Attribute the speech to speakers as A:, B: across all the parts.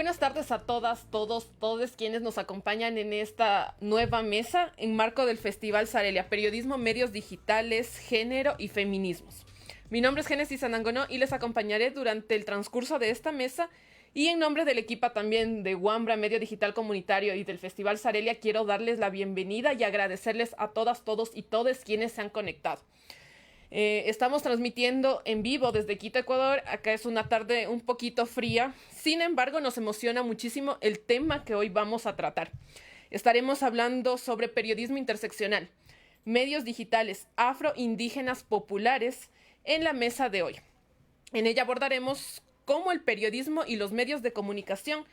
A: Buenas tardes a todas, todos quienes nos acompañan en esta nueva mesa en marco del Festival Sarelia, Periodismo, Medios Digitales, Género y Feminismos. Mi nombre es Génesis Anangonó y les acompañaré durante el transcurso de esta mesa y en nombre del equipo también de Wambra, Medio Digital Comunitario y del Festival Sarelia quiero darles la bienvenida y agradecerles a todas, todos y todes quienes se han conectado. Estamos transmitiendo en vivo desde Quito, Ecuador. Acá es una tarde un poquito fría. Sin embargo, nos emociona muchísimo el tema que hoy vamos a tratar. Estaremos hablando sobre periodismo interseccional, medios digitales afroindígenas populares en la mesa de hoy. En ella abordaremos cómo el periodismo y los medios de comunicación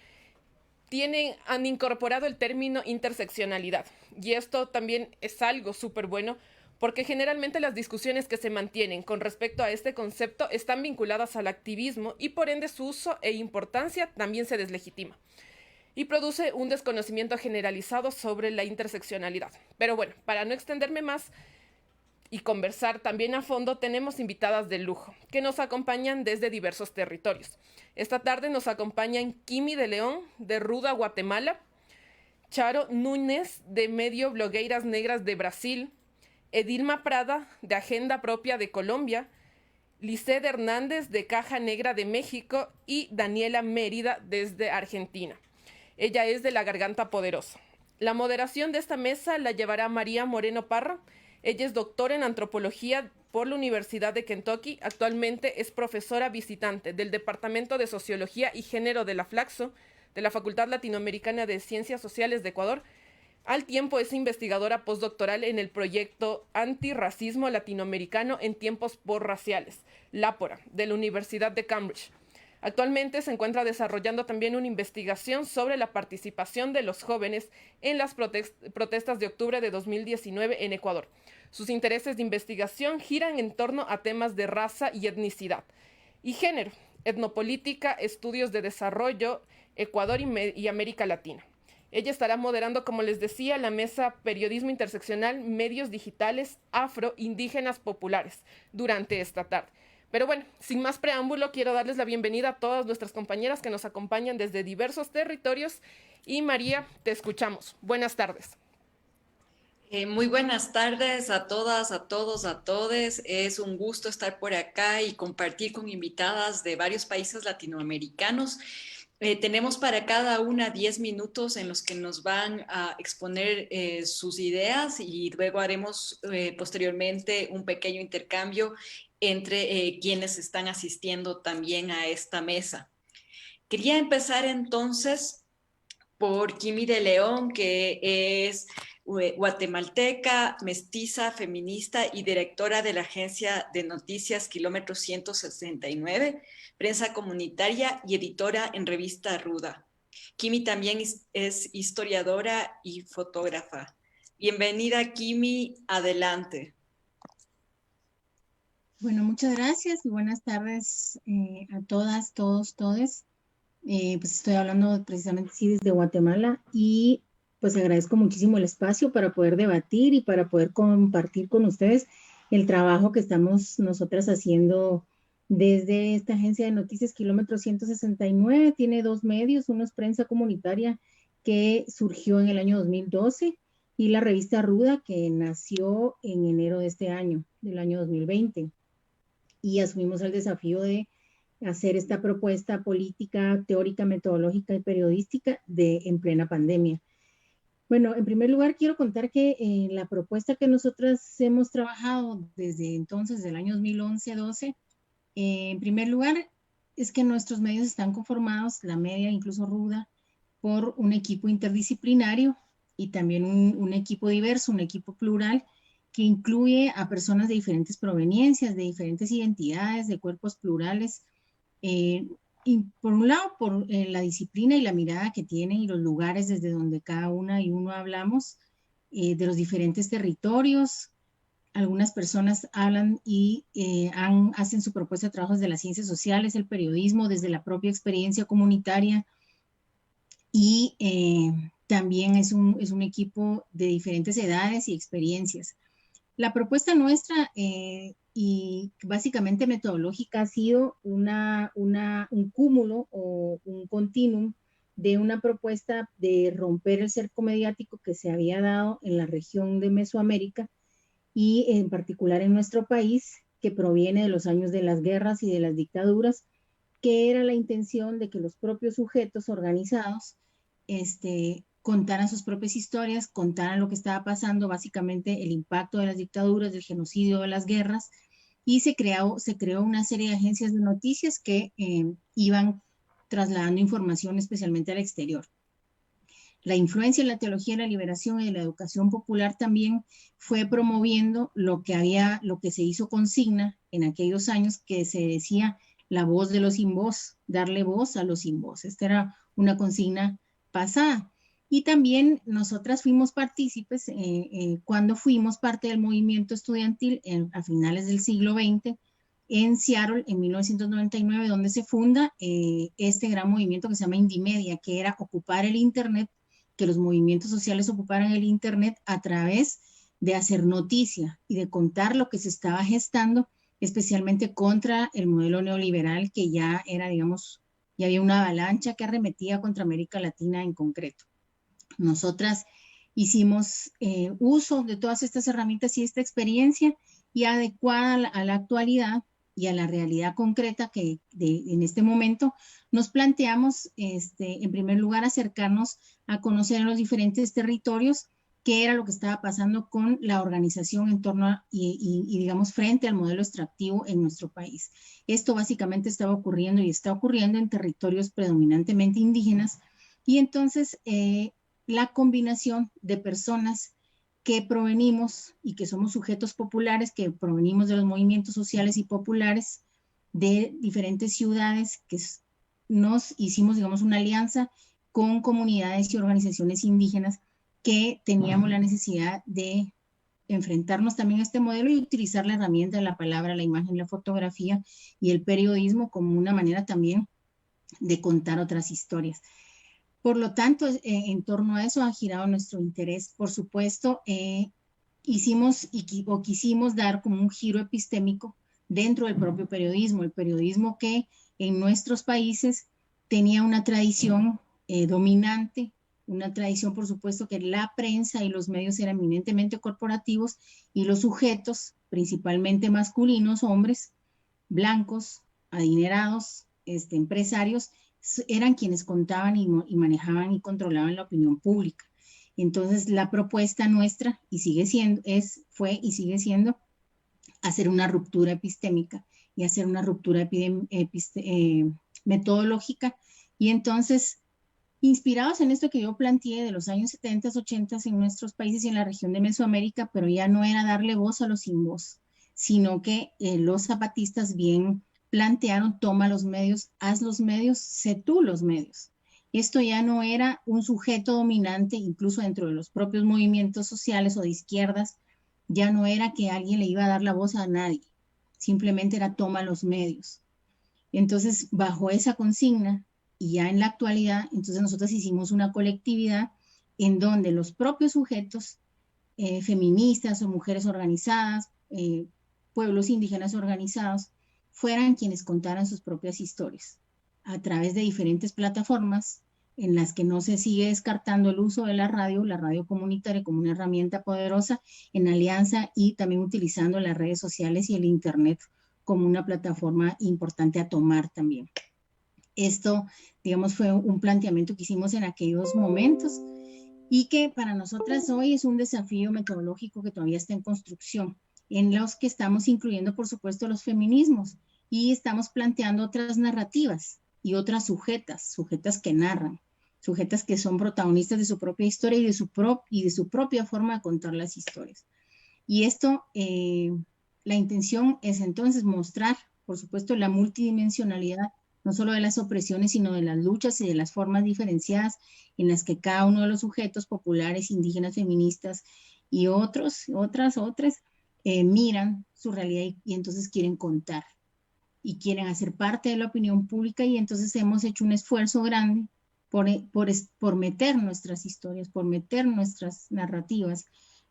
A: han incorporado el término interseccionalidad. Y esto también es algo súper bueno porque generalmente las discusiones que se mantienen con respecto a este concepto están vinculadas al activismo y por ende su uso e importancia también se deslegitima y produce un desconocimiento generalizado sobre la interseccionalidad. Pero bueno, para no extenderme más y conversar también a fondo, tenemos invitadas de lujo que nos acompañan desde diversos territorios. Esta tarde nos acompañan Kimi de León, de Ruda, Guatemala, Charo Núñez, de Medio Blogueiras Negras de Brasil, Edilma Prada, de Agenda Propia de Colombia, Lisset Hernández, de Caja Negra de México y Daniela Mérida, desde Argentina. Ella es de La Garganta Poderosa. La moderación de esta mesa la llevará María Moreno Parra. Ella es doctora en antropología por la Universidad de Kentucky. Actualmente es profesora visitante del Departamento de Sociología y Género de la Flaxo, de la Facultad Latinoamericana de Ciencias Sociales de Ecuador. Al tiempo es investigadora postdoctoral en el proyecto Antirracismo Latinoamericano en Tiempos Posraciales, LAPORA, de la Universidad de Cambridge. Actualmente se encuentra desarrollando también una investigación sobre la participación de los jóvenes en las protestas de octubre de 2019 en Ecuador. Sus intereses de investigación giran en torno a temas de raza y etnicidad y género, etnopolítica, estudios de desarrollo, Ecuador y América Latina. Ella estará moderando, como les decía, la mesa Periodismo Interseccional, Medios Digitales Afro-Indígenas Populares durante esta tarde. Pero bueno, sin más preámbulo, quiero darles la bienvenida a todas nuestras compañeras que nos acompañan desde diversos territorios. Y María, te escuchamos. Buenas tardes.
B: Muy buenas tardes a todas, a todos, a todes. Es un gusto estar por acá y compartir con invitadas de varios países latinoamericanos. Tenemos para cada una 10 minutos en los que nos van a exponer sus ideas y luego haremos posteriormente un pequeño intercambio entre quienes están asistiendo también a esta mesa. Quería empezar entonces por Kimi de León, que es guatemalteca, mestiza, feminista y directora de la agencia de noticias Kilómetro 169, prensa comunitaria y editora en revista Ruda. Kimi también es historiadora y fotógrafa. Bienvenida, Kimi, adelante.
C: Bueno, muchas gracias y buenas tardes a todas, todos, todes. Pues estoy hablando precisamente sí desde Guatemala y pues agradezco muchísimo el espacio para poder debatir y para poder compartir con ustedes el trabajo que estamos nosotras haciendo desde esta agencia de noticias Kilómetro 169. Tiene dos medios, uno es prensa comunitaria que surgió en el año 2012 y la revista Ruda que nació en enero de este año, del año 2020. Y asumimos el desafío de hacer esta propuesta política, teórica, metodológica y periodística en plena pandemia. Bueno, en primer lugar quiero contar que la propuesta que nosotras hemos trabajado desde entonces, del año 2011-12, en primer lugar es que nuestros medios están conformados, la media, incluso Ruda, por un equipo interdisciplinario y también un equipo diverso, un equipo plural, que incluye a personas de diferentes proveniencias, de diferentes identidades, de cuerpos plurales, y por un lado, por la disciplina y la mirada que tienen y los lugares desde donde cada una y uno hablamos, de los diferentes territorios. Algunas personas hablan y hacen su propuesta de trabajos de las ciencias sociales, el periodismo, desde la propia experiencia comunitaria. Y también es un equipo de diferentes edades y experiencias. La propuesta nuestra y básicamente metodológica ha sido un cúmulo o un continuum de una propuesta de romper el cerco mediático que se había dado en la región de Mesoamérica y en particular en nuestro país, que proviene de los años de las guerras y de las dictaduras, que era la intención de que los propios sujetos organizados contaran sus propias historias, contaran lo que estaba pasando, básicamente el impacto de las dictaduras, del genocidio, de las guerras, y se creó una serie de agencias de noticias que iban trasladando información especialmente al exterior. La influencia en la teología de la liberación y de la educación popular también fue promoviendo lo que se hizo consigna en aquellos años, que se decía la voz de los sin voz, darle voz a los sin voz. Esta era una consigna pasada. Y también nosotras fuimos partícipes cuando fuimos parte del movimiento estudiantil a finales del siglo XX en Seattle en 1999, donde se funda este gran movimiento que se llama Indymedia, que era ocupar el Internet, que los movimientos sociales ocuparan el Internet a través de hacer noticia y de contar lo que se estaba gestando, especialmente contra el modelo neoliberal, que ya era, digamos, ya había una avalancha que arremetía contra América Latina en concreto. Nosotras hicimos uso de todas estas herramientas y esta experiencia, y adecuada a la actualidad y a la realidad concreta que en este momento nos planteamos, en primer lugar, acercarnos a conocer los diferentes territorios, qué era lo que estaba pasando con la organización en torno a, y digamos, frente al modelo extractivo en nuestro país. Esto básicamente estaba ocurriendo y está ocurriendo en territorios predominantemente indígenas, y entonces la combinación de personas que provenimos y que somos sujetos populares, que provenimos de los movimientos sociales y populares de diferentes ciudades, que nos hicimos, digamos, una alianza con comunidades y organizaciones indígenas que teníamos la necesidad de enfrentarnos también a este modelo y utilizar la herramienta de la palabra, la imagen, la fotografía y el periodismo como una manera también de contar otras historias. Por lo tanto, en torno a eso ha girado nuestro interés. Por supuesto, quisimos dar como un giro epistémico dentro del propio periodismo, el periodismo que en nuestros países tenía una tradición dominante, una tradición, por supuesto, que la prensa y los medios eran eminentemente corporativos, y los sujetos, principalmente masculinos, hombres, blancos, adinerados, empresarios, eran quienes contaban y manejaban y controlaban la opinión pública. Entonces, la propuesta nuestra, y sigue siendo, fue y sigue siendo, hacer una ruptura epistémica y hacer una ruptura metodológica. Y entonces, inspirados en esto que yo planteé de los años 70, 80 en nuestros países y en la región de Mesoamérica, pero ya no era darle voz a los sin voz, sino que los zapatistas bien plantearon: toma los medios, haz los medios, sé tú los medios. Esto ya no era un sujeto dominante, incluso dentro de los propios movimientos sociales o de izquierdas, ya no era que alguien le iba a dar la voz a nadie, simplemente era toma los medios. Entonces, bajo esa consigna, y ya en la actualidad, entonces nosotros hicimos una colectividad en donde los propios sujetos, feministas o mujeres organizadas, pueblos indígenas organizados, fueran quienes contaran sus propias historias a través de diferentes plataformas en las que no se sigue descartando el uso de la radio comunitaria como una herramienta poderosa en alianza, y también utilizando las redes sociales y el Internet como una plataforma importante a tomar también. Esto, digamos, fue un planteamiento que hicimos en aquellos momentos y que para nosotras hoy es un desafío metodológico que todavía está en construcción, en los que estamos incluyendo, por supuesto, los feminismos, y estamos planteando otras narrativas y otras sujetas que narran, sujetas que son protagonistas de su propia historia y de su propia forma de contar las historias. Y esto, la intención es entonces mostrar, por supuesto, la multidimensionalidad, no solo de las opresiones, sino de las luchas y de las formas diferenciadas en las que cada uno de los sujetos populares, indígenas, feministas y otras, miran su realidad y entonces quieren contar y quieren hacer parte de la opinión pública. Y entonces hemos hecho un esfuerzo grande por meter nuestras historias, por meter nuestras narrativas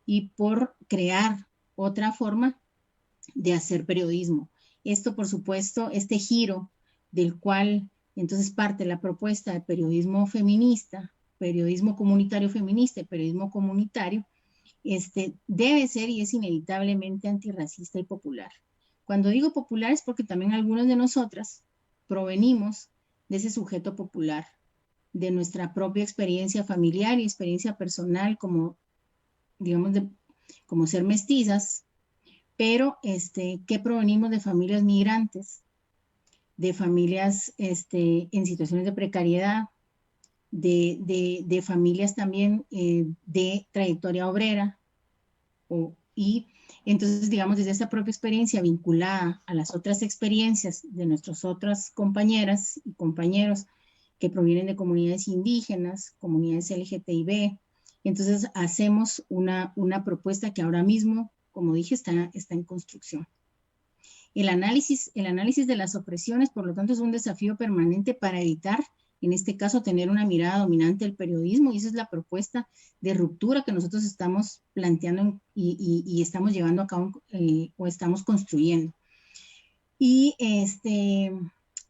C: y por crear otra forma de hacer periodismo. Esto, por supuesto, este giro del cual Entonces parte la propuesta de periodismo feminista, periodismo comunitario feminista y periodismo comunitario, debe ser y es inevitablemente antirracista y popular. Cuando digo popular es porque también algunas de nosotras provenimos de ese sujeto popular, de nuestra propia experiencia familiar y experiencia personal como, digamos, como ser mestizas, pero que provenimos de familias migrantes, de familias en situaciones de precariedad, de familias también de trayectoria obrera, y entonces, digamos, desde esa propia experiencia vinculada a las otras experiencias de nuestras otras compañeras y compañeros que provienen de comunidades indígenas, comunidades LGTB, entonces hacemos una propuesta que ahora mismo, como dije, está en construcción. El análisis de las opresiones, por lo tanto, es un desafío permanente para evitar, en este caso, tener una mirada dominante del periodismo, y esa es la propuesta de ruptura que nosotros estamos planteando y estamos llevando a cabo o estamos construyendo. Y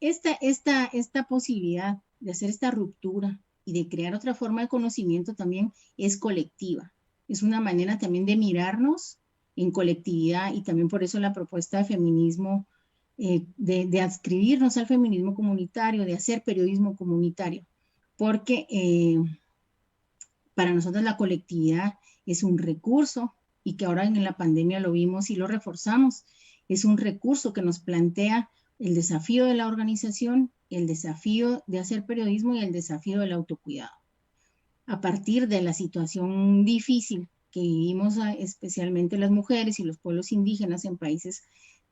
C: esta posibilidad de hacer esta ruptura y de crear otra forma de conocimiento también es colectiva. Es una manera también de mirarnos en colectividad, y también por eso la propuesta de feminismo, de adscribirnos al feminismo comunitario, de hacer periodismo comunitario, porque para nosotros la colectividad es un recurso, y que ahora en la pandemia lo vimos y lo reforzamos, es un recurso que nos plantea el desafío de la organización, el desafío de hacer periodismo y el desafío del autocuidado. A partir de la situación difícil que vivimos especialmente las mujeres y los pueblos indígenas en países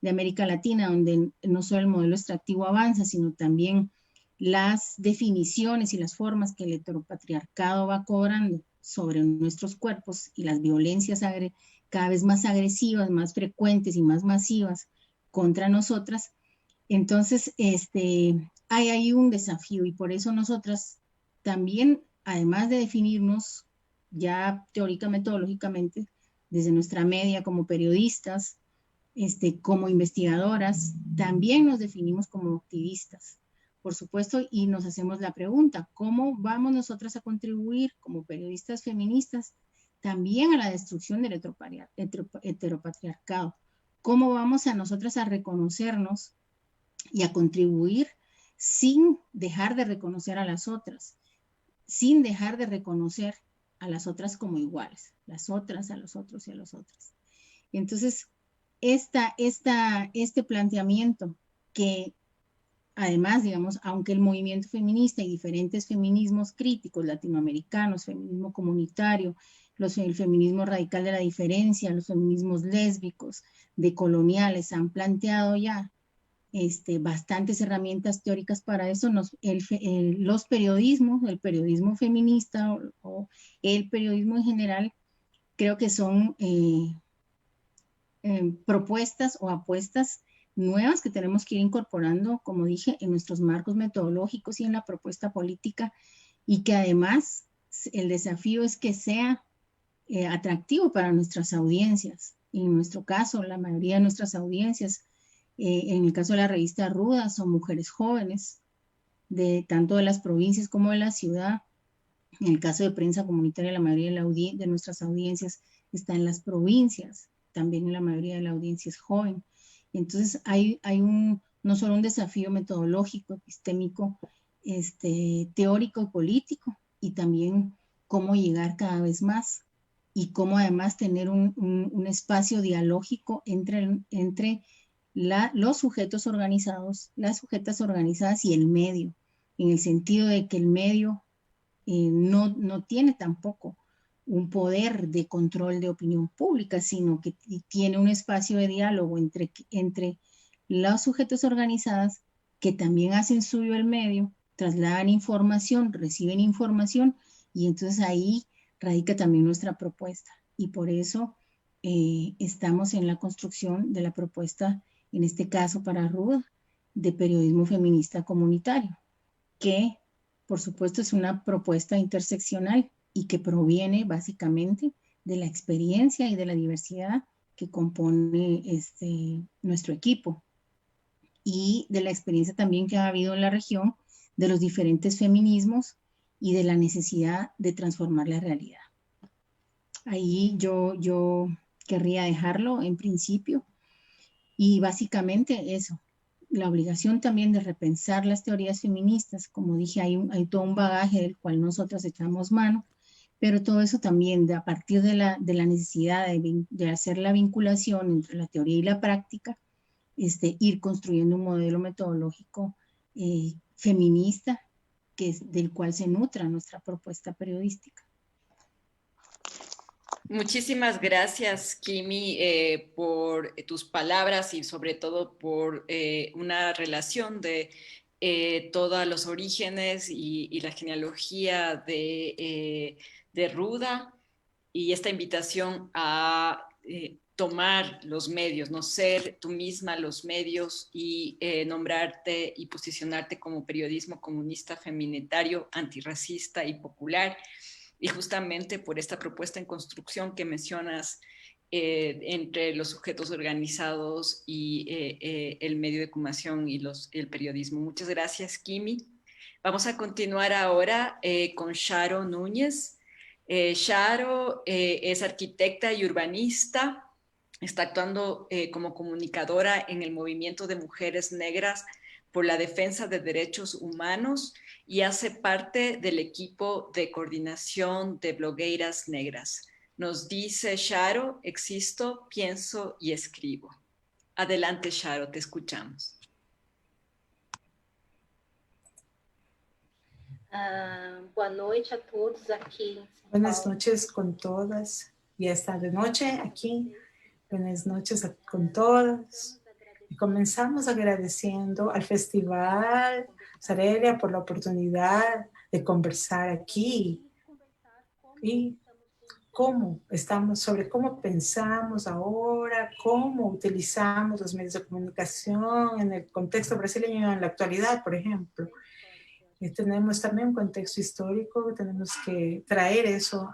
C: de América Latina, donde no solo el modelo extractivo avanza, sino también las definiciones y las formas que el heteropatriarcado va cobrando sobre nuestros cuerpos y las violencias cada vez más agresivas, más frecuentes y más masivas contra nosotras. Entonces, hay ahí un desafío, y por eso nosotras también, además de definirnos ya teórica, metodológicamente, desde nuestra media como periodistas, como investigadoras, también nos definimos como activistas, por supuesto, y nos hacemos la pregunta, ¿cómo vamos nosotras a contribuir como periodistas feministas también a la destrucción del heteropatriarcado? ¿Cómo vamos a nosotras a reconocernos y a contribuir sin dejar de reconocer a las otras, sin dejar de reconocer a las otras como iguales, las otras a los otros y a los otros? Entonces, este planteamiento que además, digamos, aunque el movimiento feminista y diferentes feminismos críticos latinoamericanos, feminismo comunitario, el feminismo radical de la diferencia, los feminismos lésbicos, decoloniales, han planteado ya bastantes herramientas teóricas para eso, los periodismos, el periodismo feminista o el periodismo en general, creo que son propuestas o apuestas nuevas que tenemos que ir incorporando, como dije, en nuestros marcos metodológicos y en la propuesta política, y que además el desafío es que sea atractivo para nuestras audiencias. En nuestro caso, la mayoría de nuestras audiencias, en el caso de la revista Ruda, son mujeres jóvenes, tanto de las provincias como de la ciudad. En el caso de prensa comunitaria, la mayoría de nuestras audiencias está en las provincias, también la mayoría de la audiencia es joven. Entonces hay no solo un desafío metodológico, epistémico, teórico y político, y también cómo llegar cada vez más, y cómo además tener un espacio dialógico entre los sujetos organizados, las sujetas organizadas y el medio, en el sentido de que el medio no tiene tampoco un poder de control de opinión pública, sino que tiene un espacio de diálogo entre los sujetos organizados, que también hacen suyo el medio, trasladan información, reciben información, y entonces ahí radica también nuestra propuesta. Y por eso estamos en la construcción de la propuesta, en este caso para RUD, de periodismo feminista comunitario, que por supuesto es una propuesta interseccional y que proviene básicamente de la experiencia y de la diversidad que compone nuestro equipo, y de la experiencia también que ha habido en la región de los diferentes feminismos y de la necesidad de transformar la realidad. Ahí yo querría dejarlo en principio y básicamente eso, la obligación también de repensar las teorías feministas. Como dije, hay todo un bagaje del cual nosotras echamos mano, pero todo eso también a partir de la necesidad de hacer la vinculación entre la teoría y la práctica, ir construyendo un modelo metodológico feminista del cual se nutra nuestra propuesta periodística.
B: Muchísimas gracias, Kimi, por tus palabras y sobre todo por una relación de todos los orígenes y la genealogía de Ruda y esta invitación a tomar los medios, no ser tú misma los medios y nombrarte y posicionarte como periodismo comunista, feminitario, antirracista y popular. Y justamente por esta propuesta en construcción que mencionas entre los sujetos organizados y el medio de comunicación y el periodismo. Muchas gracias, Kimi. Vamos a continuar ahora con Sharo Núñez. Sharo es arquitecta y urbanista, está actuando como comunicadora en el movimiento de mujeres negras por la defensa de derechos humanos y hace parte del equipo de coordinación de blogueiras negras. Nos dice Sharo: existo, pienso y escribo. Adelante, Sharo, te escuchamos.
D: Boa noite a todos aqui.
E: Buenas noches con todas y esta de noche aquí. Buenas noches con todas. Y comenzamos agradeciendo al Festival Sarelia por la oportunidad de conversar aquí y sobre cómo pensamos ahora, cómo utilizamos los medios de comunicación en el contexto brasileño en la actualidad, por ejemplo. Y tenemos también un contexto histórico, tenemos que traer eso.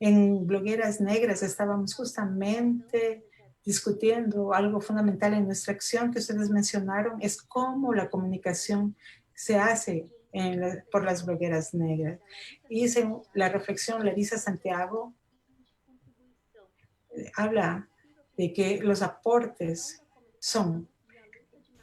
E: En Blogueras Negras estábamos justamente discutiendo algo fundamental en nuestra acción que ustedes mencionaron, es cómo la comunicación se hace por las blogueras negras. Hice la reflexión, Larisa Santiago habla de que los aportes son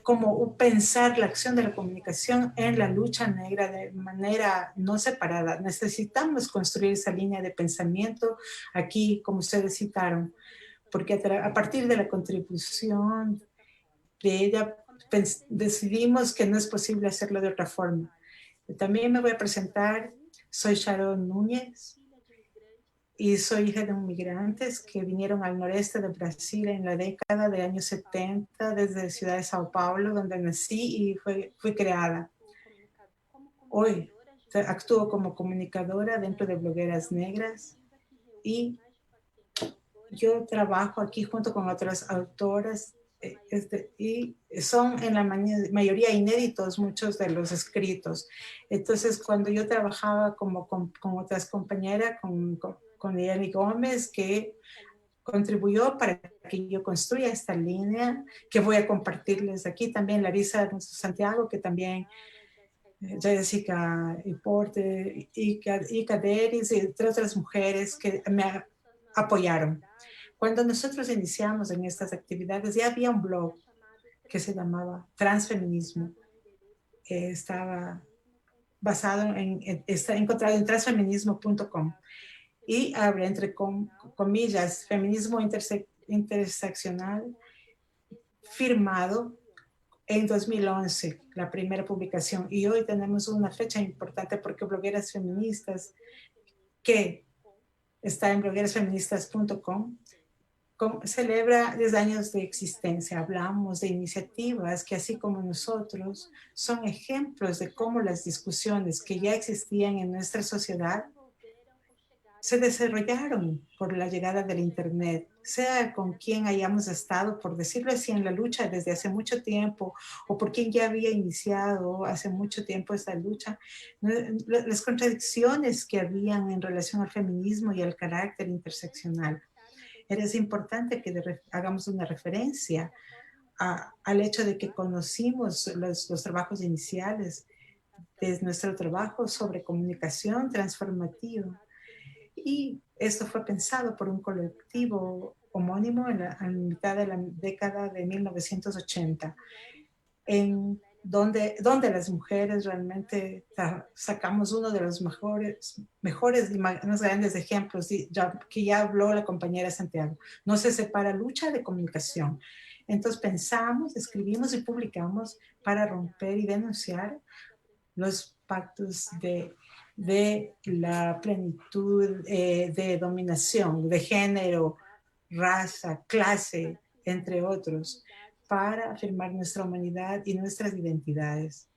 E: como pensar la acción de la comunicación en la lucha negra de manera no separada. Necesitamos construir esa línea de pensamiento aquí, como ustedes citaron, porque a partir de la contribución de ella decidimos que no es posible hacerlo de otra forma. También me voy a presentar, soy Sharon Núñez y soy hija de inmigrantes que vinieron al noreste de Brasil en la década de años 70 desde Ciudad de Sao Paulo, donde nací y fui creada. Hoy actúo como comunicadora dentro de Blogueras Negras y yo trabajo aquí junto con otras autoras y son en la mayoría inéditos muchos de los escritos. Entonces, cuando yo trabajaba con otras compañeras, con Yanni Gómez, que contribuyó para que yo construya esta línea, que voy a compartirles aquí. También Larisa Santiago, que también Jessica Porte, Ica Deris, y entre otras mujeres que me apoyaron. Cuando nosotros iniciamos en estas actividades, ya había un blog que se llamaba Transfeminismo, que estaba basado está encontrado en transfeminismo.com. Y abre entre comillas, feminismo interseccional, firmado en 2011, la primera publicación. Y hoy tenemos una fecha importante porque Blogueras Feministas, que está en bloguerasfeministas.com, celebra 10 años de existencia. Hablamos de iniciativas que, así como nosotros, son ejemplos de cómo las discusiones que ya existían en nuestra sociedad se desarrollaron por la llegada del Internet, sea con quien hayamos estado, por decirlo así, en la lucha desde hace mucho tiempo, o por quien ya había iniciado hace mucho tiempo esta lucha. Las contradicciones que habían en relación al feminismo y al carácter interseccional. Es importante que hagamos una referencia al hecho de que conocimos los trabajos iniciales de nuestro trabajo sobre comunicación transformativa. Y esto fue pensado por un colectivo homónimo en la mitad de la década de 1980, en donde las mujeres realmente sacamos uno de los mejores y más grandes ejemplos, que ya habló la compañera Santiago. No se separa lucha de comunicación. Entonces pensamos, escribimos y publicamos para romper y denunciar los pactos de la plenitud de dominación, de género, raza, clase, entre otros, para afirmar nuestra humanidad y nuestras identidades.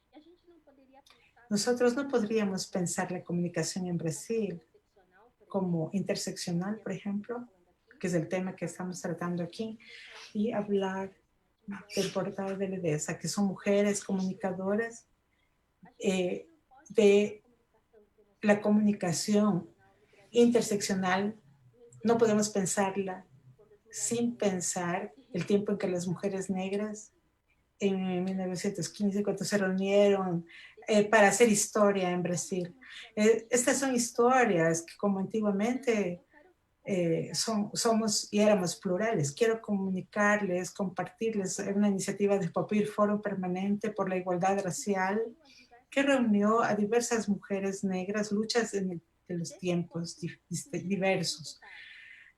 E: Nosotros no podríamos pensar la comunicación en Brasil como interseccional, por ejemplo, que es el tema que estamos tratando aquí, y hablar del portal de la EDESA, que son mujeres comunicadoras de la comunicación interseccional. No podemos pensarla sin pensar el tiempo en que las mujeres negras en 1915, cuando se reunieron para hacer historia en Brasil. Estas son historias que, como antiguamente somos y éramos plurales. Quiero comunicarles, compartirles una iniciativa de Popir Foro Permanente por la Igualdad Racial, que reunió a diversas mujeres negras, luchas de los tiempos diversos.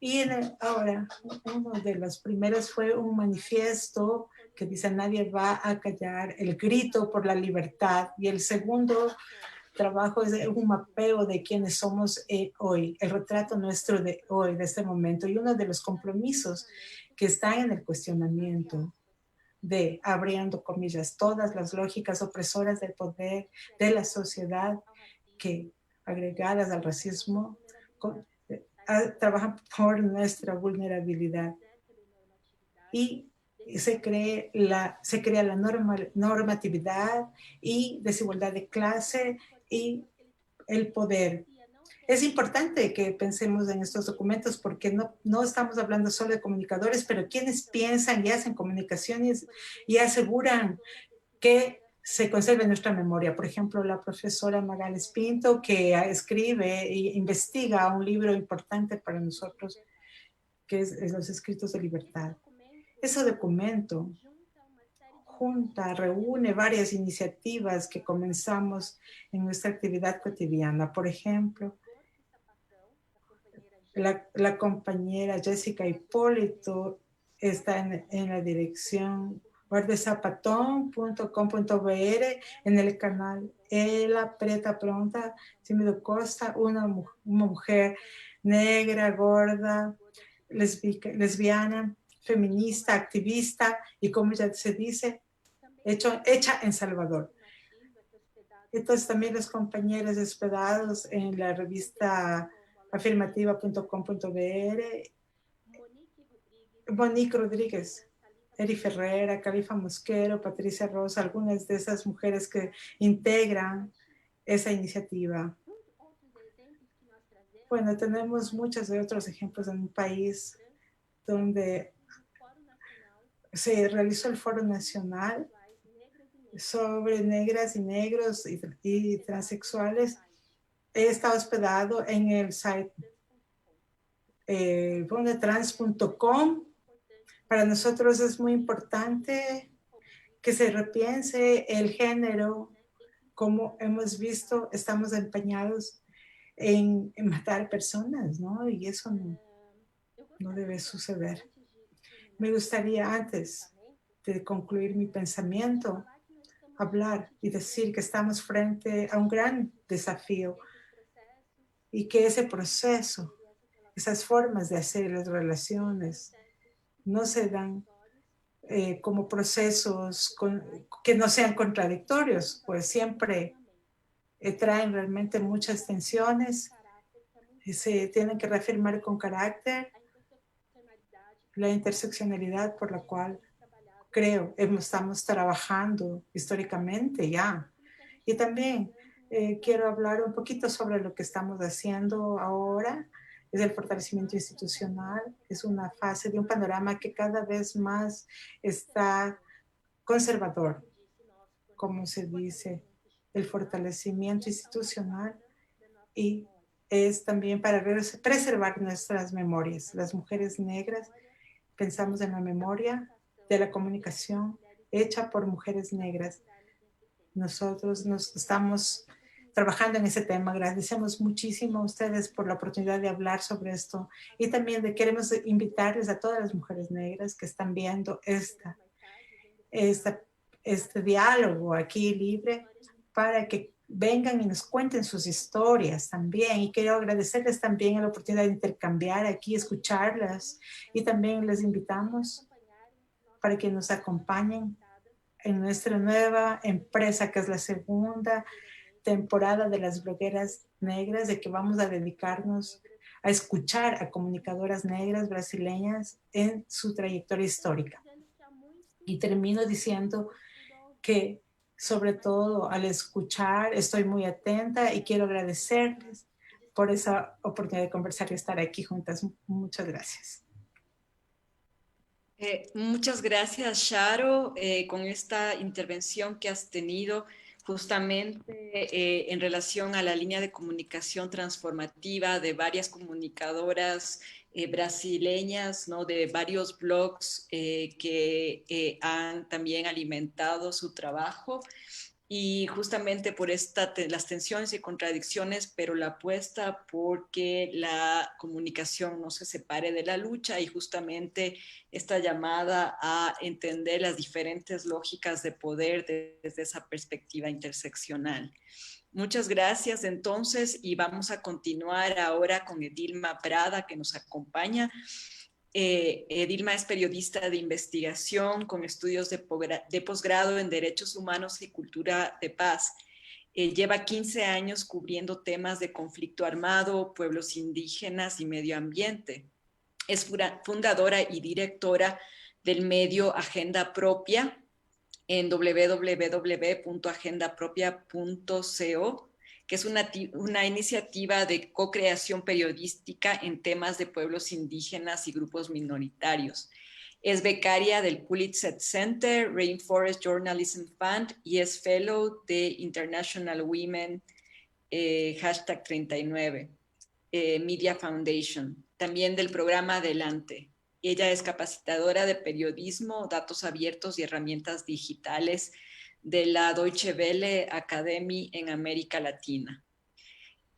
E: Y ahora, uno de los primeros fue un manifiesto que dice: nadie va a callar el grito por la libertad. Y el segundo trabajo es un mapeo de quiénes somos hoy, el retrato nuestro de hoy, de este momento. Y uno de los compromisos que está en el cuestionamiento de, abriendo comillas, todas las lógicas opresoras del poder de la sociedad que, agregadas al racismo, trabajan por nuestra vulnerabilidad. Y se crea la normatividad y desigualdad de clase y el poder. Es importante que pensemos en estos documentos porque no estamos hablando solo de comunicadores, pero quienes piensan y hacen comunicaciones y aseguran que se conserve nuestra memoria. Por ejemplo, la profesora Magales Pinto, que escribe e investiga un libro importante para nosotros, que es Los Escritos de Libertad. Ese documento reúne varias iniciativas que comenzamos en nuestra actividad cotidiana. Por ejemplo, la compañera Jessica Hipólito está en la dirección guardezapatón.com.br, en el canal Ela Preta Pronta, Simido Costa, una mujer negra, gorda, lesbiana, feminista, activista y, como ya se dice, hecha en Salvador. Entonces también los compañeros hospedados en la revista afirmativa.com.br, Monique Rodríguez, Eri Ferrera, Califa Mosquero, Patricia Rosa, algunas de esas mujeres que integran esa iniciativa. Bueno, tenemos muchos de otros ejemplos en un país donde se realizó el Foro Nacional sobre negras y negros y transexuales. Está hospedado en el site bondetrans.com. Para nosotros es muy importante que se repiense el género. Como hemos visto, estamos empeñados en matar personas, ¿no? Y eso no debe suceder. Me gustaría, antes de concluir mi pensamiento, hablar y decir que estamos frente a un gran desafío y que ese proceso, esas formas de hacer las relaciones no se dan como procesos que no sean contradictorios, pues siempre traen realmente muchas tensiones y se tienen que reafirmar con carácter la interseccionalidad por la cual creo estamos trabajando históricamente ya. Y también quiero hablar un poquito sobre lo que estamos haciendo ahora. Es el fortalecimiento institucional, es una fase de un panorama que cada vez más está conservador, como se dice. el fortalecimiento institucional y es también para preservar nuestras memorias. Las mujeres negras pensamos en la memoria de la comunicación hecha por mujeres negras. Nosotros nos estamos trabajando en ese tema. Agradecemos muchísimo a ustedes por la oportunidad de hablar sobre esto y también queremos invitarles a todas las mujeres negras que están viendo este diálogo aquí libre para que vengan y nos cuenten sus historias también. Y quiero agradecerles también la oportunidad de intercambiar aquí, escucharlas. Y también les invitamos para que nos acompañen en nuestra nueva empresa, que es la segunda temporada de las blogueras negras, de que vamos a dedicarnos a escuchar a comunicadoras negras brasileñas en su trayectoria histórica. Y termino diciendo que sobre todo al escuchar estoy muy atenta y quiero agradecerles por esa oportunidad de conversar y estar aquí juntas. Muchas gracias.
B: Muchas gracias, Sharo, con esta intervención que has tenido justamente en relación a la línea de comunicación transformativa de varias comunicadoras brasileñas, ¿no? De varios blogs que han también alimentado su trabajo. Y justamente por las tensiones y contradicciones, pero la apuesta porque la comunicación no se separe de la lucha y justamente esta llamada a entender las diferentes lógicas de poder desde esa perspectiva interseccional. Muchas gracias entonces y vamos a continuar ahora con Edilma Prada que nos acompaña. Edilma es periodista de investigación con estudios de posgrado en Derechos Humanos y Cultura de Paz. Lleva 15 años cubriendo temas de conflicto armado, pueblos indígenas y medio ambiente. Es fundadora y directora del medio Agenda Propia en www.agendapropia.co, que es una iniciativa de co-creación periodística en temas de pueblos indígenas y grupos minoritarios. Es becaria del Pulitzer Center, Rainforest Journalism Fund y es fellow de International Women #39, Media Foundation, también del programa Adelante. Ella es capacitadora de periodismo, datos abiertos y herramientas digitales de la Deutsche Welle Academy en América Latina.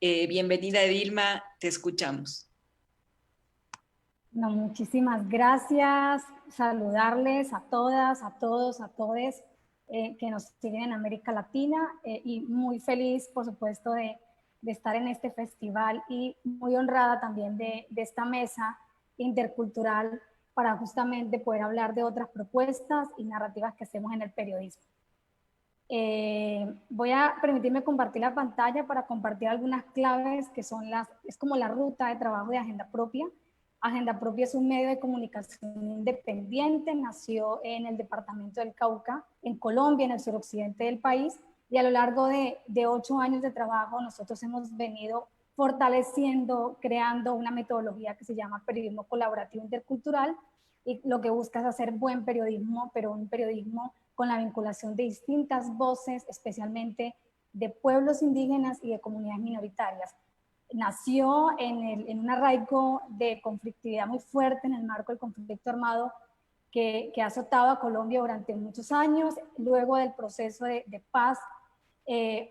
B: Bienvenida, Edilma, te escuchamos.
F: No, muchísimas gracias. Saludarles a todas, a todos, a todes que nos siguen en América Latina y muy feliz, por supuesto, de estar en este festival y muy honrada también de esta mesa intercultural para justamente poder hablar de otras propuestas y narrativas que hacemos en el periodismo. Voy a permitirme compartir la pantalla para compartir algunas claves que son es como la ruta de trabajo de Agenda Propia. Agenda Propia es un medio de comunicación independiente, nació en el departamento del Cauca, en Colombia, en el suroccidente del país, y a lo largo de 8 años de trabajo nosotros hemos venido fortaleciendo, creando una metodología que se llama periodismo colaborativo intercultural, y lo que busca es hacer buen periodismo, pero un periodismo con la vinculación de distintas voces, especialmente de pueblos indígenas y de comunidades minoritarias. Nació en un arraigo de conflictividad muy fuerte en el marco del conflicto armado que ha azotado a Colombia durante muchos años. Luego del proceso de paz,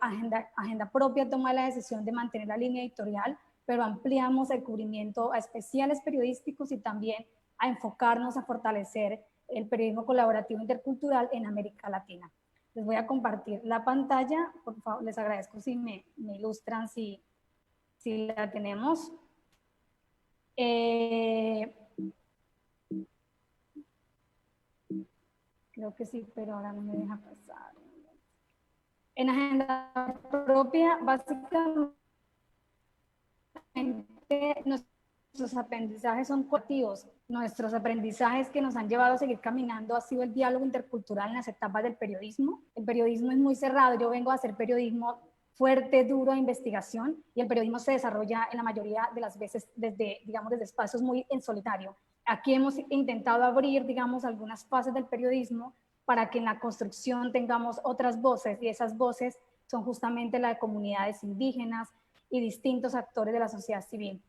F: Agenda Propia toma la decisión de mantener la línea editorial, pero ampliamos el cubrimiento a especiales periodísticos y también a enfocarnos a fortalecer el periodismo colaborativo intercultural en América Latina. Les voy a compartir la pantalla, por favor, les agradezco si me ilustran si la tenemos. Creo que sí, pero ahora no me deja pasar. En Agenda Propia, básicamente, nuestros aprendizajes son colectivos. Nuestros aprendizajes que nos han llevado a seguir caminando ha sido el diálogo intercultural en las etapas del periodismo. El periodismo es muy cerrado. Yo vengo a hacer periodismo fuerte, duro de investigación, y el periodismo se desarrolla en la mayoría de las veces desde espacios muy en solitario. Aquí hemos intentado abrir, digamos, algunas fases del periodismo para que en la construcción tengamos otras voces, y esas voces son justamente la de comunidades indígenas y distintos actores de la sociedad civil.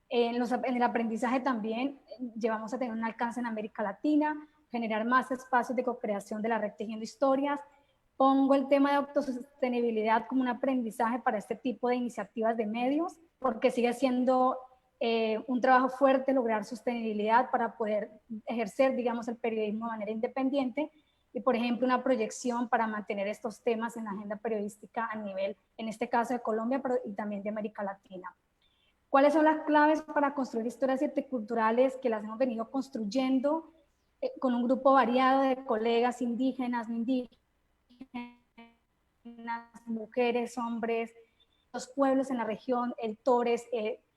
F: En el aprendizaje también llevamos a tener un alcance en América Latina, generar más espacios de co-creación de la red Tejiendo Historias. Pongo el tema de autosostenibilidad como un aprendizaje para este tipo de iniciativas de medios, porque sigue siendo un trabajo fuerte lograr sostenibilidad para poder ejercer, digamos, el periodismo de manera independiente y, por ejemplo, una proyección para mantener estos temas en la agenda periodística a nivel, en este caso, de Colombia, pero y también de América Latina. ¿Cuáles son las claves para construir historias interculturales que las hemos venido construyendo con un grupo variado de colegas indígenas, no indígenas, mujeres, hombres, los pueblos en la región, editores,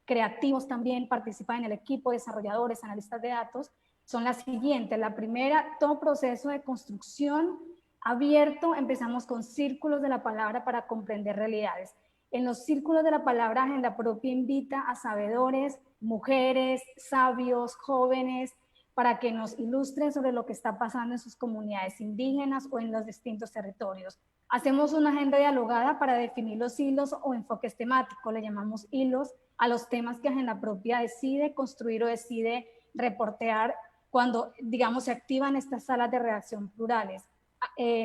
F: creativos también participan en el equipo, desarrolladores, analistas de datos? Son las siguientes. La primera, todo proceso de construcción abierto, empezamos con círculos de la palabra para comprender realidades. En los círculos de la palabra, Agenda Propia invita a sabedores, mujeres, sabios, jóvenes, para que nos ilustren sobre lo que está pasando en sus comunidades indígenas o en los distintos territorios. Hacemos una agenda dialogada para definir los hilos o enfoques temáticos, le llamamos hilos a los temas que Agenda Propia decide construir o decide reportear cuando, digamos, se activan estas salas de redacción plurales.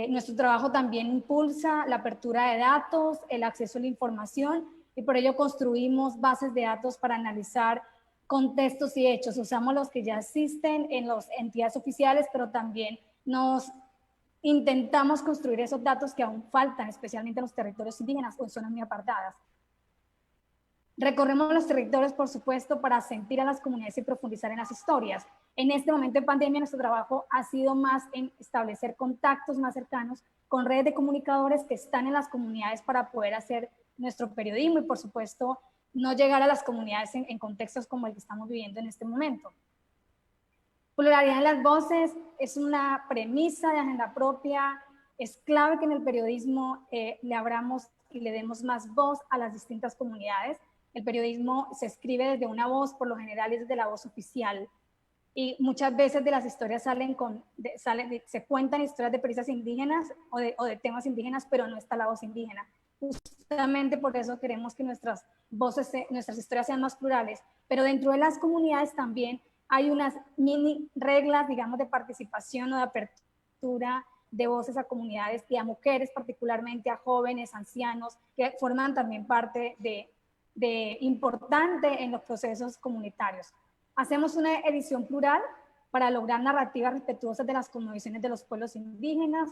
F: Nuestro trabajo también impulsa la apertura de datos, el acceso a la información, y por ello construimos bases de datos para analizar contextos y hechos. Usamos los que ya existen en las entidades oficiales, pero también nos intentamos construir esos datos que aún faltan, especialmente en los territorios indígenas o en zonas muy apartadas. Recorremos los territorios, por supuesto, para sentir a las comunidades y profundizar en las historias. En este momento de pandemia, nuestro trabajo ha sido más en establecer contactos más cercanos con redes de comunicadores que están en las comunidades para poder hacer nuestro periodismo y, por supuesto, no llegar a las comunidades en contextos como el que estamos viviendo en este momento. Pluralidad en las voces es una premisa de Agenda Propia. Es clave que en el periodismo le abramos y le demos más voz a las distintas comunidades. El periodismo se escribe desde una voz, por lo general es desde la voz oficial. Y muchas veces de las historias se cuentan historias de periodistas indígenas o de temas indígenas, pero no está la voz indígena. Justamente por eso queremos que nuestras voces, nuestras historias sean más plurales. Pero dentro de las comunidades también hay unas mini reglas, digamos, de participación o de apertura de voces a comunidades y a mujeres, particularmente a jóvenes, ancianos, que forman también parte de importante en los procesos comunitarios. Hacemos una edición plural para lograr narrativas respetuosas de las cosmovisiones de los pueblos indígenas.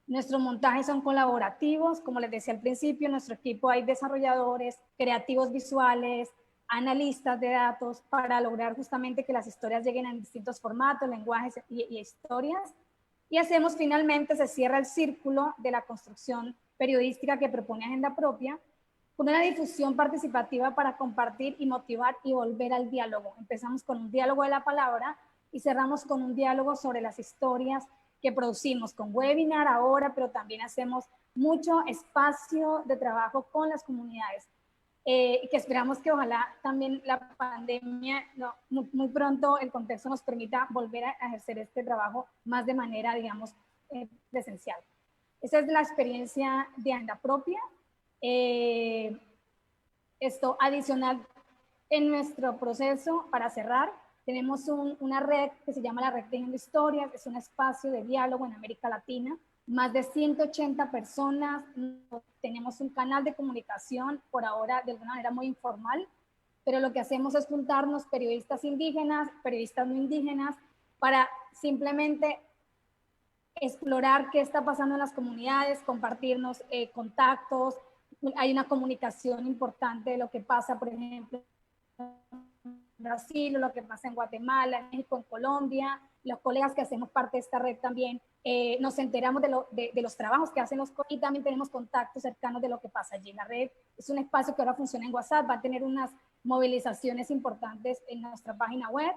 F: Nuestros montajes son colaborativos, como les decía al principio, en nuestro equipo hay desarrolladores, creativos visuales, analistas de datos, para lograr justamente que las historias lleguen en distintos formatos, lenguajes y historias. Y hacemos finalmente, se cierra el círculo de la construcción periodística que propone Agenda Propia, con una difusión participativa para compartir y motivar y volver al diálogo. Empezamos con un diálogo de la palabra y cerramos con un diálogo sobre las historias que producimos con webinar ahora, pero también hacemos mucho espacio de trabajo con las comunidades. Y que esperamos que ojalá también la pandemia, muy pronto el contexto nos permita volver a ejercer este trabajo más de manera, digamos, presencial. Esa es la experiencia de Agenda Propia. Esto adicional en nuestro proceso, para cerrar, tenemos una red que se llama la Red Tejiendo Historias, es un espacio de diálogo en América Latina, más de 180 personas, tenemos un canal de comunicación, por ahora de alguna manera muy informal, pero lo que hacemos es juntarnos periodistas indígenas, periodistas no indígenas, para simplemente explorar qué está pasando en las comunidades, compartirnos contactos. Hay una comunicación importante de lo que pasa, por ejemplo, en Brasil, o lo que pasa en Guatemala, en México, en Colombia. Los colegas que hacemos parte de esta red también nos enteramos de los trabajos que hacen los colegas y también tenemos contactos cercanos de lo que pasa allí. La red es un espacio que ahora funciona en WhatsApp, va a tener unas movilizaciones importantes en nuestra página web.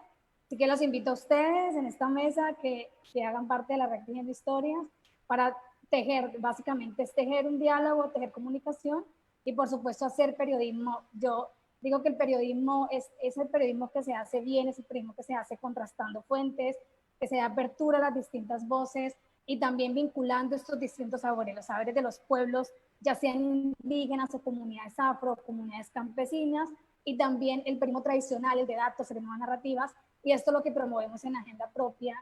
F: Así que los invito a ustedes en esta mesa que hagan parte de la Red Tejiendo Historias para tejer, básicamente es tejer un diálogo, tejer comunicación y por supuesto hacer periodismo. Yo digo que el periodismo es el periodismo que se hace bien, es el periodismo que se hace contrastando fuentes, que se da apertura a las distintas voces y también vinculando estos distintos saberes, los saberes de los pueblos, ya sean indígenas o comunidades afro, comunidades campesinas, y también el periodismo tradicional, el de datos, el de nuevas narrativas, y esto es lo que promovemos en Agenda Propia.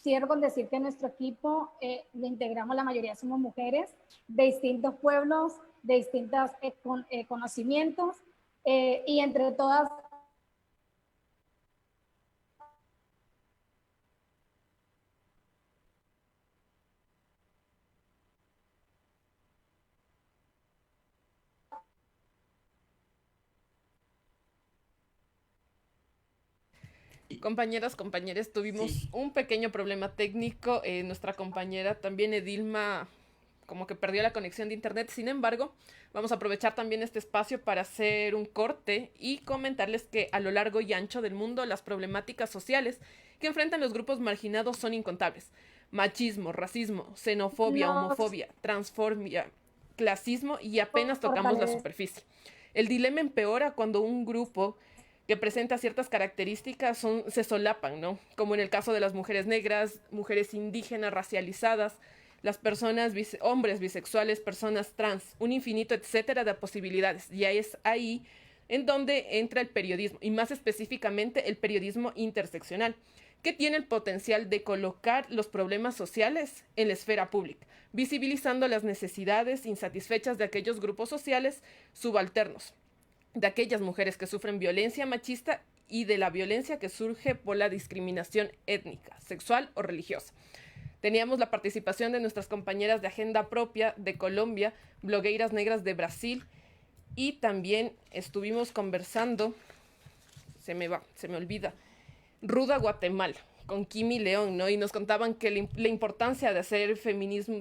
F: Cierro con decir que nuestro equipo lo integramos, la mayoría somos mujeres de distintos pueblos, de distintos conocimientos, y entre todas
A: Compañeras, compañeros, tuvimos un pequeño problema técnico. Nuestra compañera también, Edilma, como que perdió la conexión de internet. Sin embargo, vamos a aprovechar también este espacio para hacer un corte y comentarles que a lo largo y ancho del mundo las problemáticas sociales que enfrentan los grupos marginados son incontables. Machismo, racismo, xenofobia, homofobia, transfobia, clasismo y apenas tocamos la superficie. El dilema empeora cuando un grupo que presenta ciertas características se solapan, ¿no? Como en el caso de las mujeres negras, mujeres indígenas racializadas, las personas, hombres bisexuales, personas trans, un infinito, etcétera, de posibilidades. Y es ahí en donde entra el periodismo, y más específicamente el periodismo interseccional, que tiene el potencial de colocar los problemas sociales en la esfera pública, visibilizando las necesidades insatisfechas de aquellos grupos sociales subalternos, de aquellas mujeres que sufren violencia machista y de la violencia que surge por la discriminación étnica, sexual o religiosa. Teníamos la participación de nuestras compañeras de Agenda Propia de Colombia, blogueiras negras de Brasil, y también estuvimos conversando, se me olvida, Ruda Guatemala, con Kimi León, ¿no? Y nos contaban que la importancia de hacer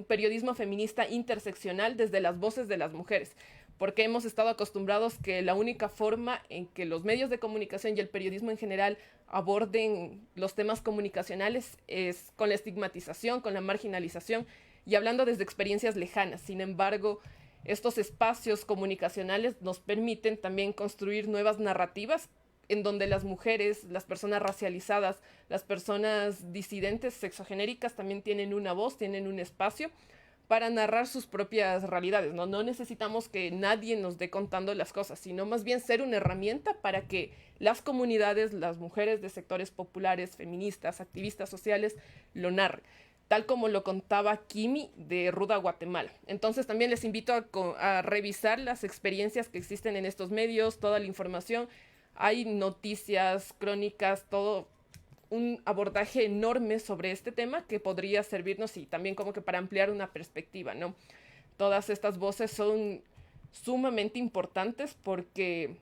A: periodismo feminista interseccional desde las voces de las mujeres, porque hemos estado acostumbrados que la única forma en que los medios de comunicación y el periodismo en general aborden los temas comunicacionales es con la estigmatización, con la marginalización y hablando desde experiencias lejanas. Sin embargo, estos espacios comunicacionales nos permiten también construir nuevas narrativas en donde las mujeres, las personas racializadas, las personas disidentes, sexogenéricas también tienen una voz, tienen un espacio para narrar sus propias realidades, ¿no? No necesitamos que nadie nos dé contando las cosas, sino más bien ser una herramienta para que las comunidades, las mujeres de sectores populares, feministas, activistas sociales, lo narren, tal como lo contaba Kimi de Ruda Guatemala. Entonces también les invito a revisar las experiencias que existen en estos medios, toda la información. Hay noticias, crónicas, todo un abordaje enorme sobre este tema que podría servirnos y también como que para ampliar una perspectiva, ¿no? Todas estas voces son sumamente importantes porque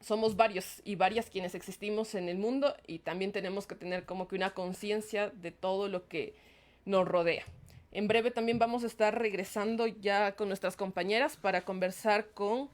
A: somos varios y varias quienes existimos en el mundo y también tenemos que tener como que una conciencia de todo lo que nos rodea. En breve también vamos a estar regresando ya con nuestras compañeras para conversar con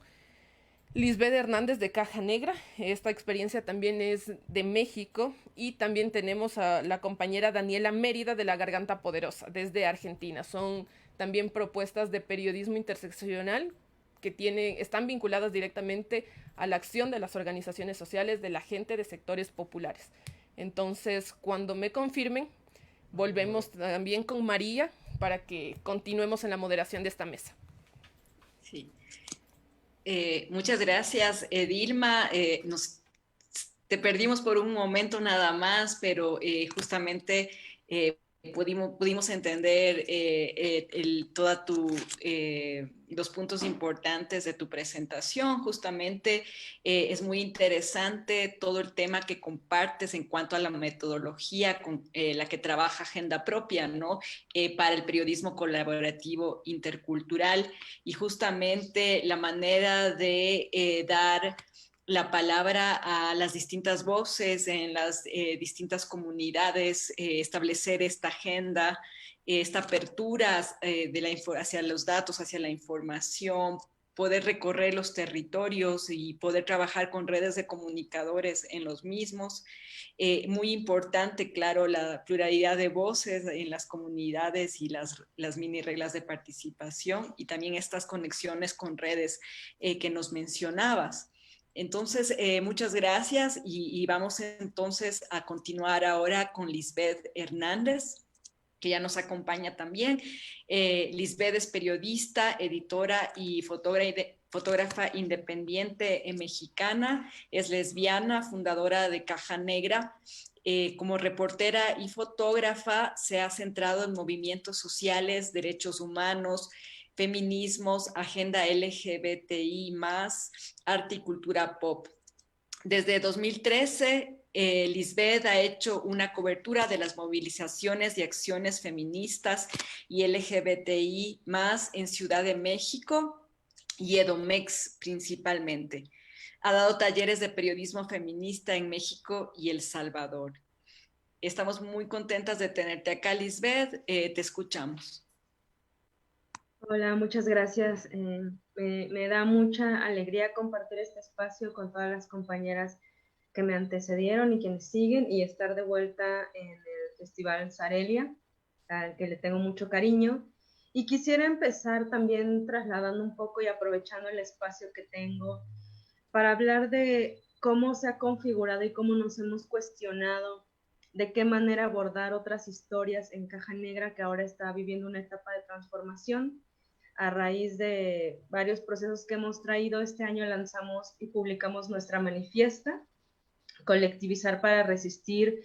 A: Lisbeth Hernández de Caja Negra. Esta experiencia también es de México y también tenemos a la compañera Daniela Mérida de La Garganta Poderosa desde Argentina. Son también propuestas de periodismo interseccional que están vinculadas directamente a la acción de las organizaciones sociales de la gente de sectores populares. Entonces, cuando me confirmen, volvemos también con María para que continuemos en la moderación de esta mesa.
B: Sí. Muchas gracias, Edilma. Te perdimos por un momento nada más, pero justamente pudimos entender toda los puntos importantes de tu presentación. Justamente es muy interesante todo el tema que compartes en cuanto a la metodología con la que trabaja Agenda Propia, ¿no? Para el periodismo colaborativo intercultural y justamente la manera de dar la palabra a las distintas voces en las distintas comunidades, establecer esta agenda, esta apertura hacia los datos, hacia la información, poder recorrer los territorios y poder trabajar con redes de comunicadores en los mismos. Muy importante, claro, la pluralidad de voces en las comunidades y las mini reglas de participación y también estas conexiones con redes que nos mencionabas. Entonces, muchas gracias y vamos entonces a continuar ahora con Lisbeth Hernández. que ya nos acompaña también. Lisbeth es periodista, editora y fotógrafa independiente mexicana, es lesbiana, fundadora de Caja Negra. Como reportera y fotógrafa se ha centrado en movimientos sociales, derechos humanos, feminismos, agenda LGBTI+, arte y cultura pop. Desde 2013, Lisbeth ha hecho una cobertura de las movilizaciones y acciones feministas y LGBTI más en Ciudad de México y Edomex principalmente. Ha dado talleres de periodismo feminista en México y El Salvador. Estamos muy contentas de tenerte acá, Lisbeth. Te escuchamos.
G: Hola, muchas gracias. Me da mucha alegría compartir este espacio con todas las compañeras que me antecedieron y quienes siguen, y estar de vuelta en el Festival Sarelia, al que le tengo mucho cariño. Y quisiera empezar también trasladando un poco y aprovechando el espacio que tengo para hablar de cómo se ha configurado y cómo nos hemos cuestionado de qué manera abordar otras historias en Caja Negra, que ahora está viviendo una etapa de transformación. A raíz de varios procesos que hemos traído, este año lanzamos y publicamos nuestra manifiesta, Colectivizar para resistir,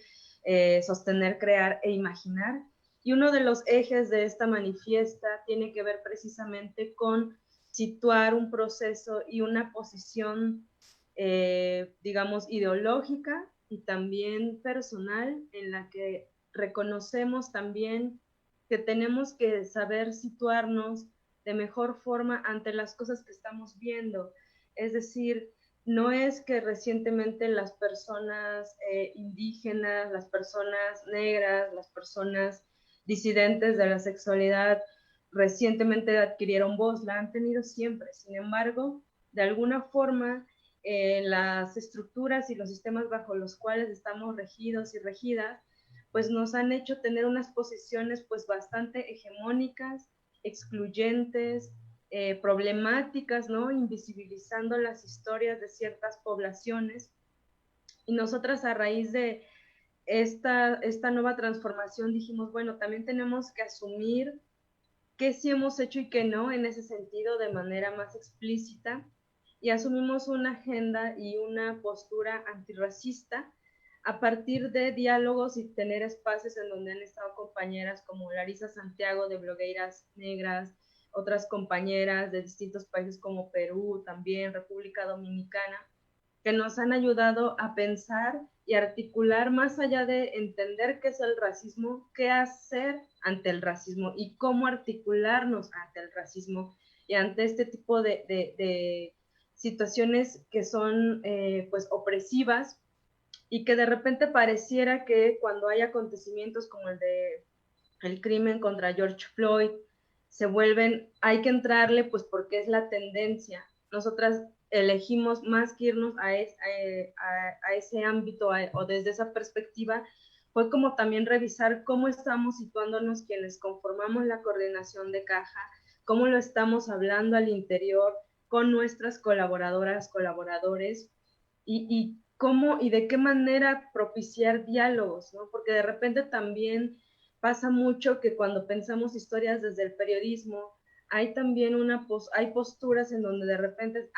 G: sostener, crear e imaginar. Y uno de los ejes de esta manifiesta tiene que ver precisamente con situar un proceso y una posición, digamos, ideológica y también personal, en la que reconocemos también que tenemos que saber situarnos de mejor forma ante las cosas que estamos viendo. Es decir, no es que recientemente las personas indígenas, las personas negras, las personas disidentes de la sexualidad recientemente adquirieron voz, la han tenido siempre. Sin embargo, de alguna forma, las estructuras y los sistemas bajo los cuales estamos regidos y regidas, pues nos han hecho tener unas posiciones pues bastante hegemónicas, excluyentes, problemáticas, ¿no? Invisibilizando las historias de ciertas poblaciones. Y nosotras, a raíz de esta nueva transformación, dijimos, bueno, también tenemos que asumir qué sí hemos hecho y qué no, en ese sentido, de manera más explícita, y asumimos una agenda y una postura antirracista a partir de diálogos y tener espacios en donde han estado compañeras como Larisa Santiago, de Blogueiras Negras, otras compañeras de distintos países como Perú, también República Dominicana, que nos han ayudado a pensar y articular más allá de entender qué es el racismo, qué hacer ante el racismo y cómo articularnos ante el racismo y ante este tipo de situaciones que son pues opresivas, y que de repente pareciera que cuando hay acontecimientos como el crimen contra George Floyd, se vuelven, hay que entrarle pues porque es la tendencia. Nosotras elegimos más que irnos a ese ámbito o desde esa perspectiva, fue como también revisar cómo estamos situándonos quienes conformamos la coordinación de Caja, cómo lo estamos hablando al interior con nuestras colaboradoras, colaboradores, y cómo y de qué manera propiciar diálogos, ¿no? Porque de repente también pasa mucho que cuando pensamos historias desde el periodismo, hay también hay posturas en donde de repente,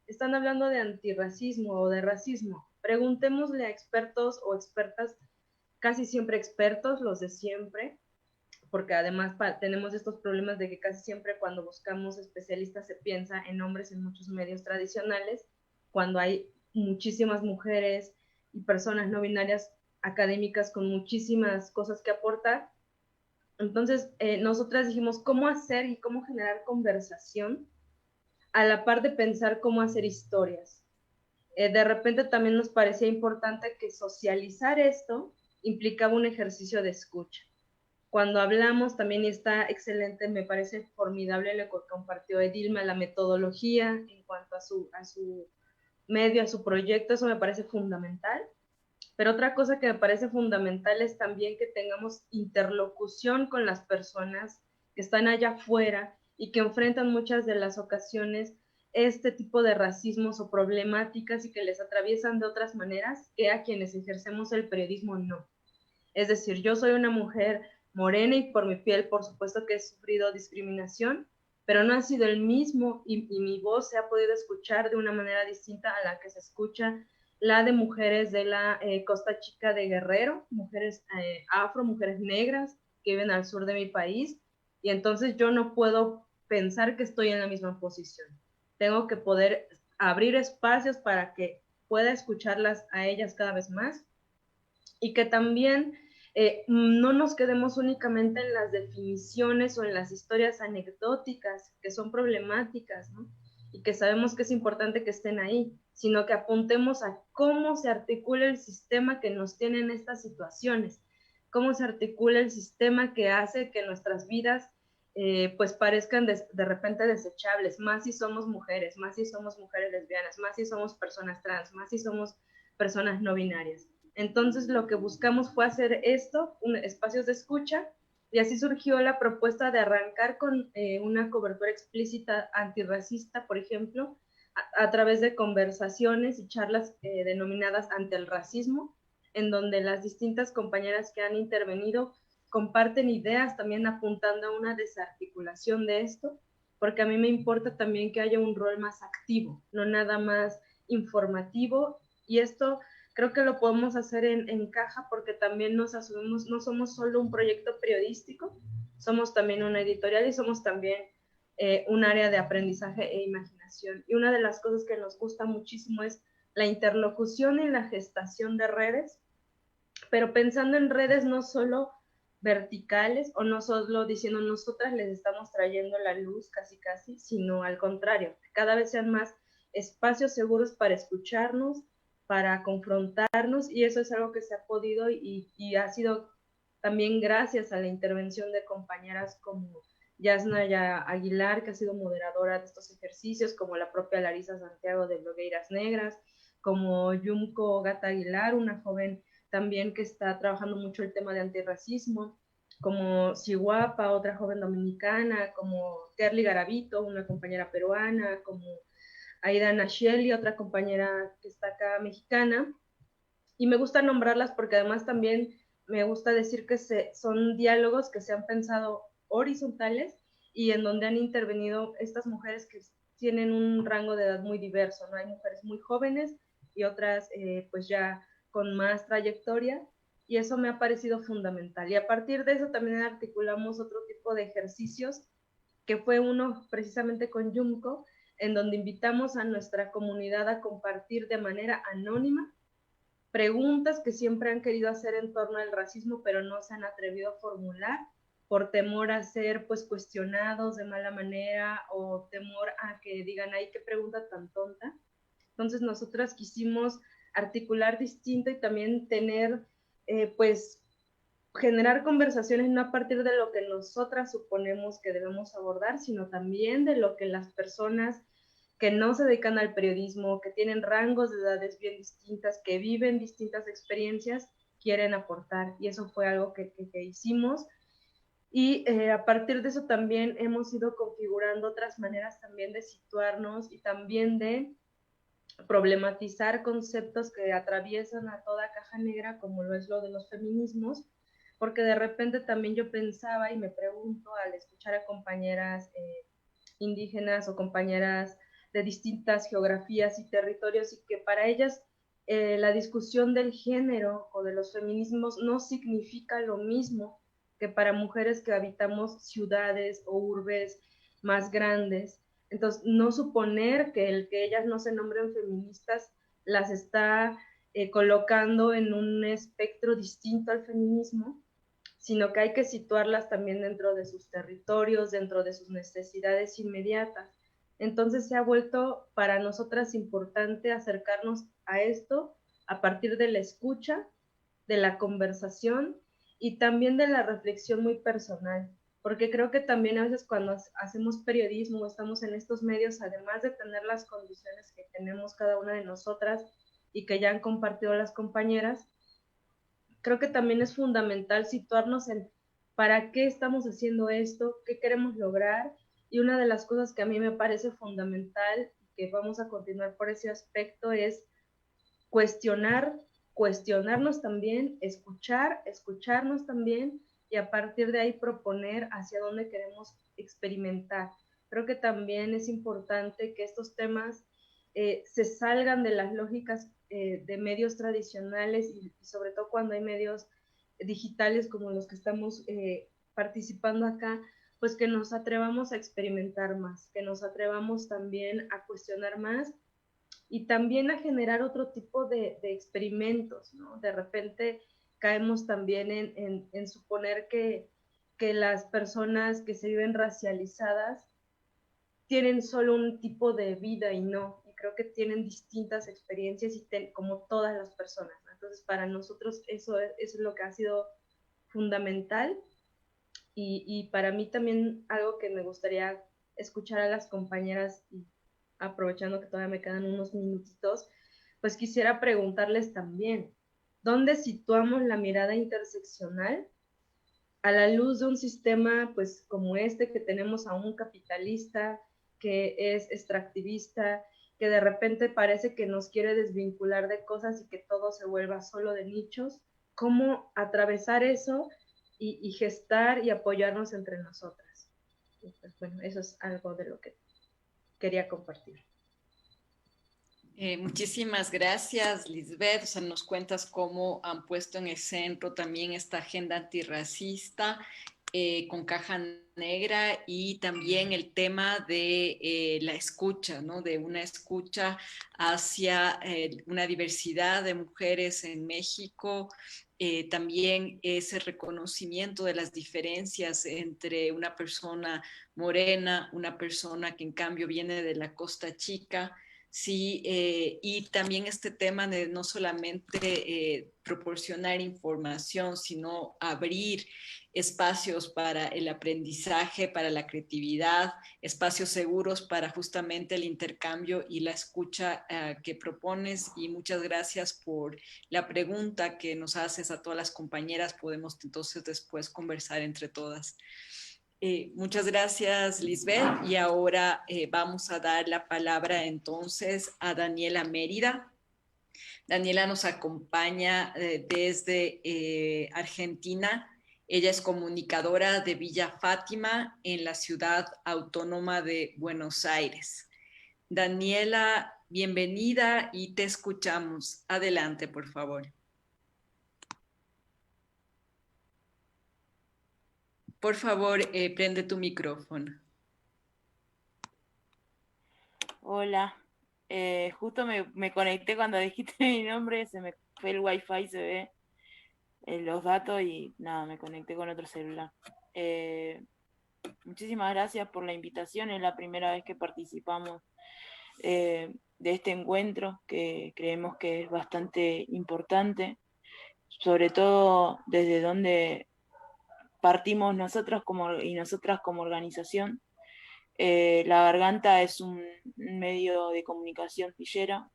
G: están hablando de antirracismo o de racismo. Preguntémosle a expertos o expertas, casi siempre expertos, los de siempre, porque además tenemos estos problemas de que casi siempre cuando buscamos especialistas se piensa en hombres en muchos medios tradicionales, cuando hay muchísimas mujeres y personas no binarias académicas con muchísimas cosas que aportar. Entonces, nosotras dijimos cómo hacer y cómo generar conversación a la par de pensar cómo hacer historias. De repente también nos parecía importante que socializar esto implicaba un ejercicio de escucha. Cuando hablamos también, y está excelente, me parece formidable lo que compartió Edilma, la metodología en cuanto a su medio, a su proyecto, eso me parece fundamental. Pero otra cosa que me parece fundamental es también que tengamos interlocución con las personas que están allá afuera y que enfrentan muchas de las ocasiones este tipo de racismos o problemáticas y que les atraviesan de otras maneras que a quienes ejercemos el periodismo no. Es decir, yo soy una mujer morena y por mi piel, por supuesto que he sufrido discriminación, pero no ha sido el mismo y mi voz se ha podido escuchar de una manera distinta a la que se escucha la de mujeres de la Costa Chica de Guerrero, mujeres afro, mujeres negras que viven al sur de mi país, y entonces yo no puedo pensar que estoy en la misma posición. Tengo que poder abrir espacios para que pueda escucharlas a ellas cada vez más y que también no nos quedemos únicamente en las definiciones o en las historias anecdóticas que son problemáticas, ¿no? Y que sabemos que es importante que estén ahí, sino que apuntemos a cómo se articula el sistema que nos tiene en estas situaciones, cómo se articula el sistema que hace que nuestras vidas pues parezcan de repente desechables, más si somos mujeres, más si somos mujeres lesbianas, más si somos personas trans, más si somos personas no binarias. Entonces lo que buscamos fue hacer esto, espacios de escucha, y así surgió la propuesta de arrancar con una cobertura explícita antirracista, por ejemplo, a través de conversaciones y charlas denominadas ante el racismo, en donde las distintas compañeras que han intervenido comparten ideas también apuntando a una desarticulación de esto, porque a mí me importa también que haya un rol más activo, no nada más informativo, y esto creo que lo podemos hacer en Caja porque también nos asumimos, no somos solo un proyecto periodístico, somos también una editorial y somos también un área de aprendizaje e imaginación. Y una de las cosas que nos gusta muchísimo es la interlocución y la gestación de redes, pero pensando en redes no solo verticales o no solo diciendo nosotras les estamos trayendo la luz casi casi, sino al contrario, cada vez sean más espacios seguros para escucharnos, para confrontarnos, y eso es algo que se ha podido y ha sido también gracias a la intervención de compañeras como Yasnaya Aguilar, que ha sido moderadora de estos ejercicios, como la propia Larisa Santiago de Blogueiras Negras, como Yumko Gata Aguilar, una joven también que está trabajando mucho el tema de antirracismo, como Sihuapa, otra joven dominicana, como Kerly Garavito, una compañera peruana, como Aida Nashelli, otra compañera que está acá mexicana, y me gusta nombrarlas porque además también me gusta decir que son diálogos que se han pensado horizontales y en donde han intervenido estas mujeres que tienen un rango de edad muy diverso, ¿no? Hay mujeres muy jóvenes y otras pues ya con más trayectoria, y eso me ha parecido fundamental. Y a partir de eso también articulamos otro tipo de ejercicios, que fue uno precisamente con Yumko, en donde invitamos a nuestra comunidad a compartir de manera anónima preguntas que siempre han querido hacer en torno al racismo, pero no se han atrevido a formular por temor a ser pues cuestionados de mala manera o temor a que digan, ay, qué pregunta tan tonta. Entonces nosotras quisimos articular distinto y también tener pues generar conversaciones no a partir de lo que nosotras suponemos que debemos abordar, sino también de lo que las personas que no se dedican al periodismo, que tienen rangos de edades bien distintas, que viven distintas experiencias, quieren aportar. Y eso fue algo que hicimos. Y a partir de eso también hemos ido configurando otras maneras también de situarnos y también de problematizar conceptos que atraviesan a toda caja negra, como lo es lo de los feminismos, porque de repente también yo pensaba y me pregunto al escuchar a compañeras indígenas o compañeras de distintas geografías y territorios, y que para ellas la discusión del género o de los feminismos no significa lo mismo que para mujeres que habitamos ciudades o urbes más grandes. Entonces, no suponer que el que ellas no se nombren feministas las está colocando en un espectro distinto al feminismo, sino que hay que situarlas también dentro de sus territorios, dentro de sus necesidades inmediatas. Entonces se ha vuelto para nosotras importante acercarnos a esto a partir de la escucha, de la conversación y también de la reflexión muy personal, porque creo que también a veces cuando hacemos periodismo o estamos en estos medios, además de tener las condiciones que tenemos cada una de nosotras y que ya han compartido las compañeras, creo que también es fundamental situarnos en para qué estamos haciendo esto, qué queremos lograr, y una de las cosas que a mí me parece fundamental y que vamos a continuar por ese aspecto es cuestionarnos también, escucharnos también, y a partir de ahí proponer hacia dónde queremos experimentar. Creo que también es importante que estos temas se salgan de las lógicas de medios tradicionales y sobre todo cuando hay medios digitales como los que estamos participando acá, pues que nos atrevamos a experimentar más, que nos atrevamos también a cuestionar más y también a generar otro tipo de experimentos, ¿no? De repente caemos también en suponer que las personas que se viven racializadas tienen solo un tipo de vida y no, y creo que tienen distintas experiencias y como todas las personas, ¿no? Entonces para nosotros eso es lo que ha sido fundamental y para mí también algo que me gustaría escuchar a las compañeras y aprovechando que todavía me quedan unos minutitos, pues quisiera preguntarles también, ¿dónde situamos la mirada interseccional a la luz de un sistema pues como este que tenemos a un capitalista que es extractivista, que de repente parece que nos quiere desvincular de cosas y que todo se vuelva solo de nichos? ¿Cómo atravesar eso y gestar y apoyarnos entre nosotras? Y pues bueno, eso es algo de lo que quería compartir.
B: Muchísimas gracias, Lisbeth. O sea, nos cuentas cómo han puesto en el centro también esta agenda antirracista con caja negra y también el tema de la escucha, ¿no? De una escucha hacia una diversidad de mujeres en México. También ese reconocimiento de las diferencias entre una persona morena, una persona que en cambio viene de la Costa Chica. Sí, y también este tema de no solamente proporcionar información, sino abrir espacios para el aprendizaje, para la creatividad, espacios seguros para justamente el intercambio y la escucha que propones. Y muchas gracias por la pregunta que nos haces a todas las compañeras. Podemos entonces después conversar entre todas. Muchas gracias, Lisbeth. Y ahora vamos a dar la palabra entonces a Daniela Mérida. Daniela nos acompaña desde Argentina. Ella es comunicadora de Villa Fátima en la ciudad autónoma de Buenos Aires. Daniela, bienvenida y te escuchamos. Adelante, por favor. Por favor, prende tu micrófono.
H: Hola, justo me conecté cuando dijiste mi nombre, se me fue el wifi, se ve los datos y nada, me conecté con otro celular. Muchísimas gracias por la invitación, es la primera vez que participamos de este encuentro que creemos que es bastante importante, sobre todo desde donde partimos nosotros y nosotras como organización. La Garganta es un medio de comunicación villera,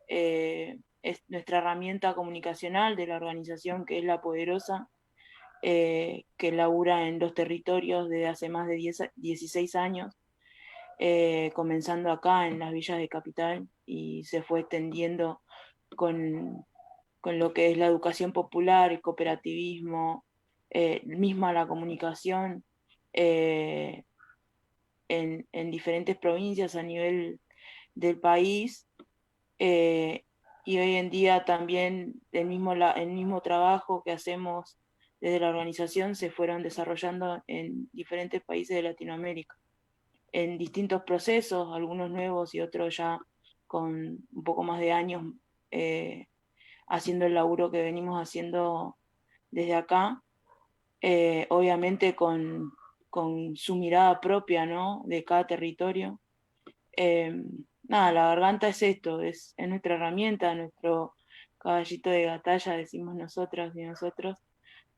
H: es nuestra herramienta comunicacional de la organización que es La Poderosa, que labura en los territorios desde hace más de 16 años, comenzando acá en las villas de Capital y se fue extendiendo con lo que es la educación popular, el cooperativismo, misma la comunicación, en diferentes provincias a nivel del país, y hoy en día también el mismo trabajo que hacemos desde la organización se fueron desarrollando en diferentes países de Latinoamérica, en distintos procesos, algunos nuevos y otros ya con un poco más de años haciendo el laburo que venimos haciendo desde acá, obviamente con su mirada propia, ¿no? De cada territorio. Nada, la Garganta es esto, es nuestra herramienta, nuestro caballito de batalla, decimos nosotras y nosotros,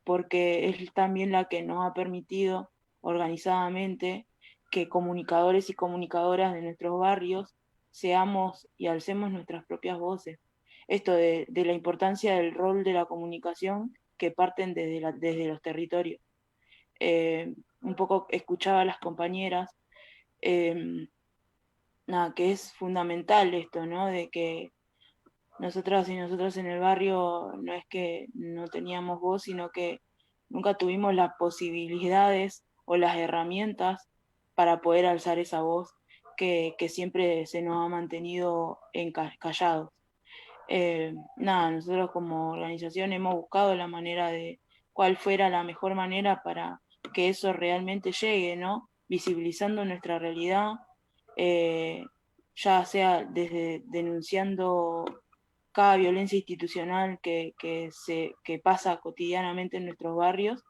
H: porque es también la que nos ha permitido organizadamente que comunicadores y comunicadoras de nuestros barrios seamos y alcemos nuestras propias voces. Esto de la importancia del rol de la comunicación que parten desde los territorios. Un poco escuchaba a las compañeras, nada, que es fundamental esto, ¿no? De que nosotras y nosotros en el barrio no es que no teníamos voz, sino que nunca tuvimos las posibilidades o las herramientas para poder alzar esa voz que siempre se nos ha mantenido callados. Nada, nosotros como organización hemos buscado la manera de cuál fuera la mejor manera para que eso realmente llegue, ¿no? Visibilizando nuestra realidad, ya sea desde denunciando cada violencia institucional que pasa cotidianamente en nuestros barrios,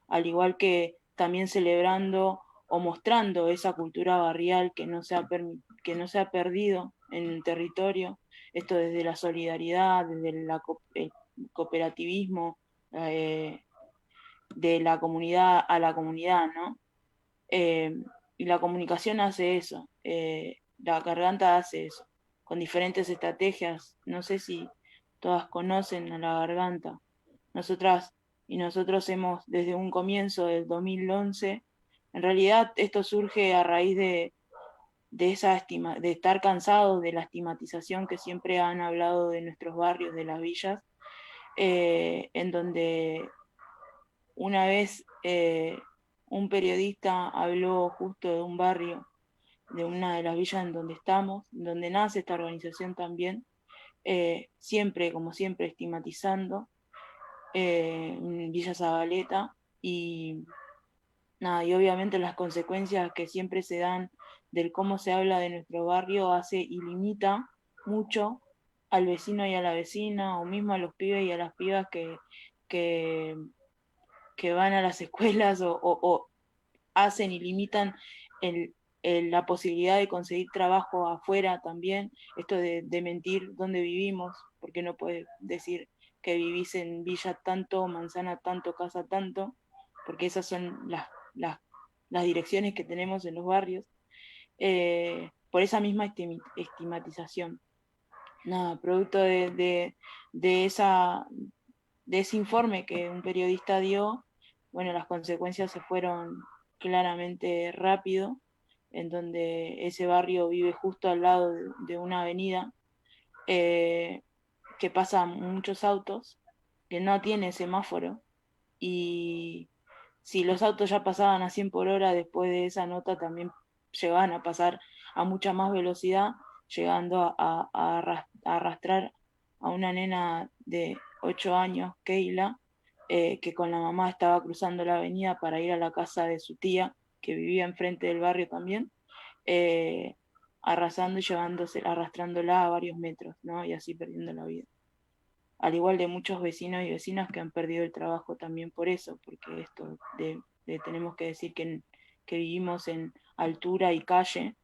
H: al igual que también celebrando o mostrando esa cultura barrial que no se ha perdido en el territorio, esto desde la solidaridad, desde el cooperativismo, de la comunidad a la comunidad, ¿no? Y la comunicación hace eso, la garganta hace eso, con diferentes estrategias. No sé si todas conocen a la garganta. Nosotras y nosotros hemos, desde un comienzo del 2011, en realidad esto surge a raíz de estar cansados de la estigmatización que siempre han hablado de nuestros barrios, de las villas, en donde una vez un periodista habló justo de un barrio, de una de las villas en donde estamos, donde nace esta organización también, siempre, como siempre, estigmatizando Villa Zabaleta, y nada, y obviamente las consecuencias que siempre se dan del cómo se habla de nuestro barrio hace y limita mucho al vecino y a la vecina, o mismo a los pibes y a las pibas que, que van a las escuelas o hacen y limitan el, la posibilidad de conseguir trabajo afuera también, esto de mentir dónde vivimos, porque no puedes decir que vivís en villa tanto, manzana tanto, casa tanto, porque esas son las direcciones que tenemos en los barrios, por esa misma estigmatización. Nada, producto de ese informe que un periodista dio, bueno, las consecuencias se fueron claramente rápido, en donde ese barrio vive justo al lado de una avenida que pasan muchos autos, que no tiene semáforo, y si los autos ya pasaban a 100 por hora, después de esa nota también llegaban a pasar a mucha más velocidad, llegando a arrastrar a una nena de 8 años, Keila, que con la mamá estaba cruzando la avenida para ir a la casa de su tía, que vivía enfrente del barrio también, eh, arrasando y arrastrándola a varios metros, ¿no? Y así perdiendo la vida. Al igual de muchos vecinos y vecinas que han perdido el trabajo también por eso, porque esto tenemos que decir que vivimos en altura y calle,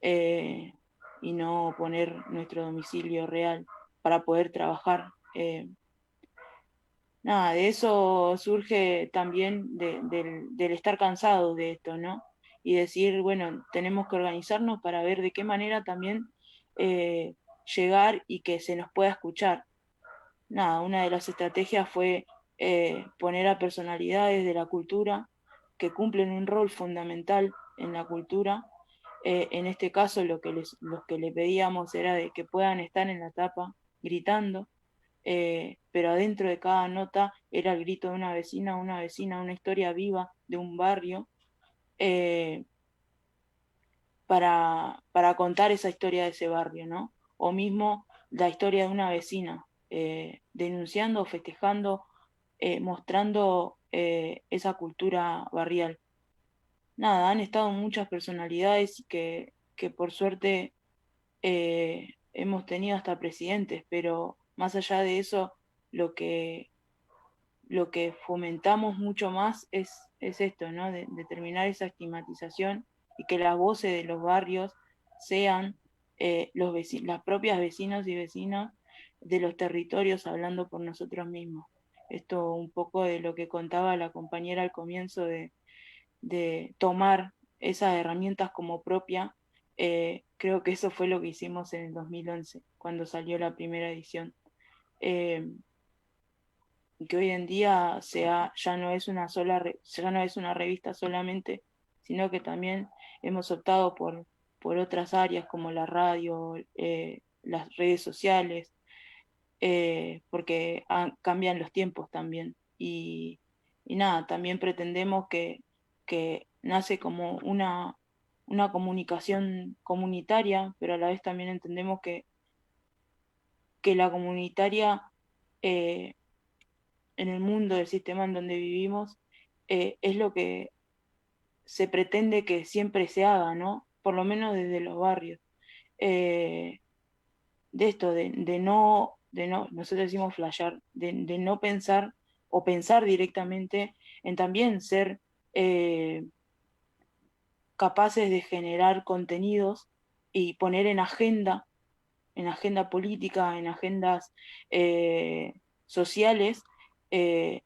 H: eh, y no poner nuestro domicilio real para poder trabajar. Nada, de eso surge también del estar cansado de esto, ¿no? Y decir, bueno, tenemos que organizarnos para ver de qué manera también llegar y que se nos pueda escuchar. Nada, una de las estrategias fue poner a personalidades de la cultura que cumplen un rol fundamental en la cultura. En este caso lo que le pedíamos era de que puedan estar en la tapa gritando, pero adentro de cada nota era el grito de una vecina, una historia viva de un barrio, eh, para contar esa historia de ese barrio, ¿no? O mismo la historia de una vecina, denunciando, festejando, mostrando esa cultura barrial. Nada, han estado muchas personalidades que por suerte hemos tenido hasta presidentes, pero más allá de eso, lo que, lo que fomentamos mucho más es esto, ¿no? De terminar esa estigmatización y que las voces de los barrios sean las propias vecinos y vecinas de los territorios hablando por nosotros mismos. Esto un poco de lo que contaba la compañera al comienzo de tomar esas herramientas como propia, creo que eso fue lo que hicimos en el 2011, cuando salió la primera edición. Que hoy en día ya no es ya no es una revista solamente, sino que también hemos optado por otras áreas como la radio, las redes sociales, porque cambian los tiempos también. Y nada, también pretendemos que nace como una comunicación comunitaria, pero a la vez también entendemos que la comunitaria eh, en el mundo, del sistema en donde vivimos, es lo que se pretende que siempre se haga, ¿no? Por lo menos desde los barrios. Eh, de esto, de no, nosotros decimos flashear, de no pensar o pensar directamente en también ser capaces de generar contenidos y poner en agenda política, en agendas sociales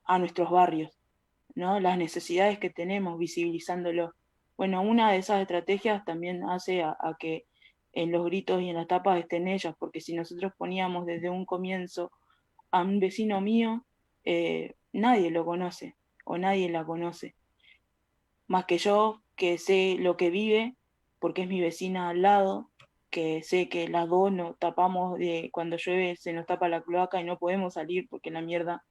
H: a nuestros barrios, ¿no? Las necesidades que tenemos, visibilizándolo. Bueno, una de esas estrategias también hace a que en los gritos y en las tapas estén ellas, porque si nosotros poníamos desde un comienzo a un vecino mío, nadie lo conoce o nadie la conoce, más que yo, que sé lo que vive, porque es mi vecina al lado, que sé que las dos nos tapamos de cuando llueve, se nos tapa la cloaca y no podemos salir porque la mierda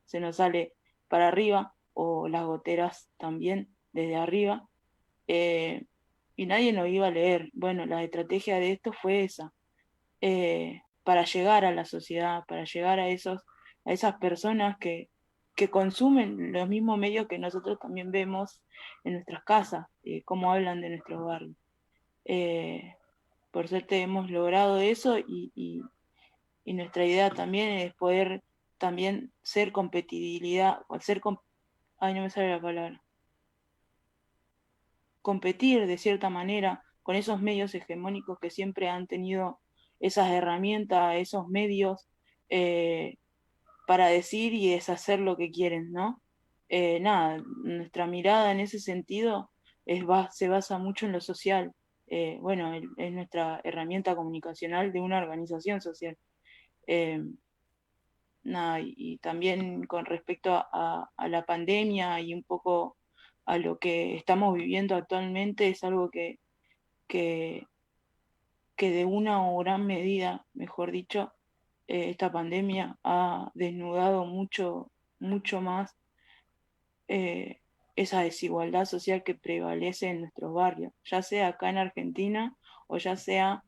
H: se nos sale para arriba, o las goteras también desde arriba, eh, y nadie nos iba a leer. Bueno, la estrategia de esto fue esa, para llegar a la sociedad, para llegar a esas personas que consumen los mismos medios que nosotros también vemos en nuestras casas, cómo hablan de nuestros barrios. Eh, por suerte hemos logrado eso y nuestra idea también es poder también ser competitividad, o ay, no me sale la palabra, competir de cierta manera con esos medios hegemónicos que siempre han tenido esas herramientas, esos medios eh, para decir y deshacer lo que quieren, ¿no? Nada, nuestra mirada en ese sentido se basa mucho en lo social. Bueno, es nuestra herramienta comunicacional de una organización social. Eh, Nada, y también con respecto a la pandemia y un poco a lo que estamos viviendo actualmente, es algo que, que de una o gran medida, mejor dicho, esta pandemia ha desnudado mucho más eh, esa desigualdad social que prevalece en nuestros barrios, ya sea acá en Argentina o ya sea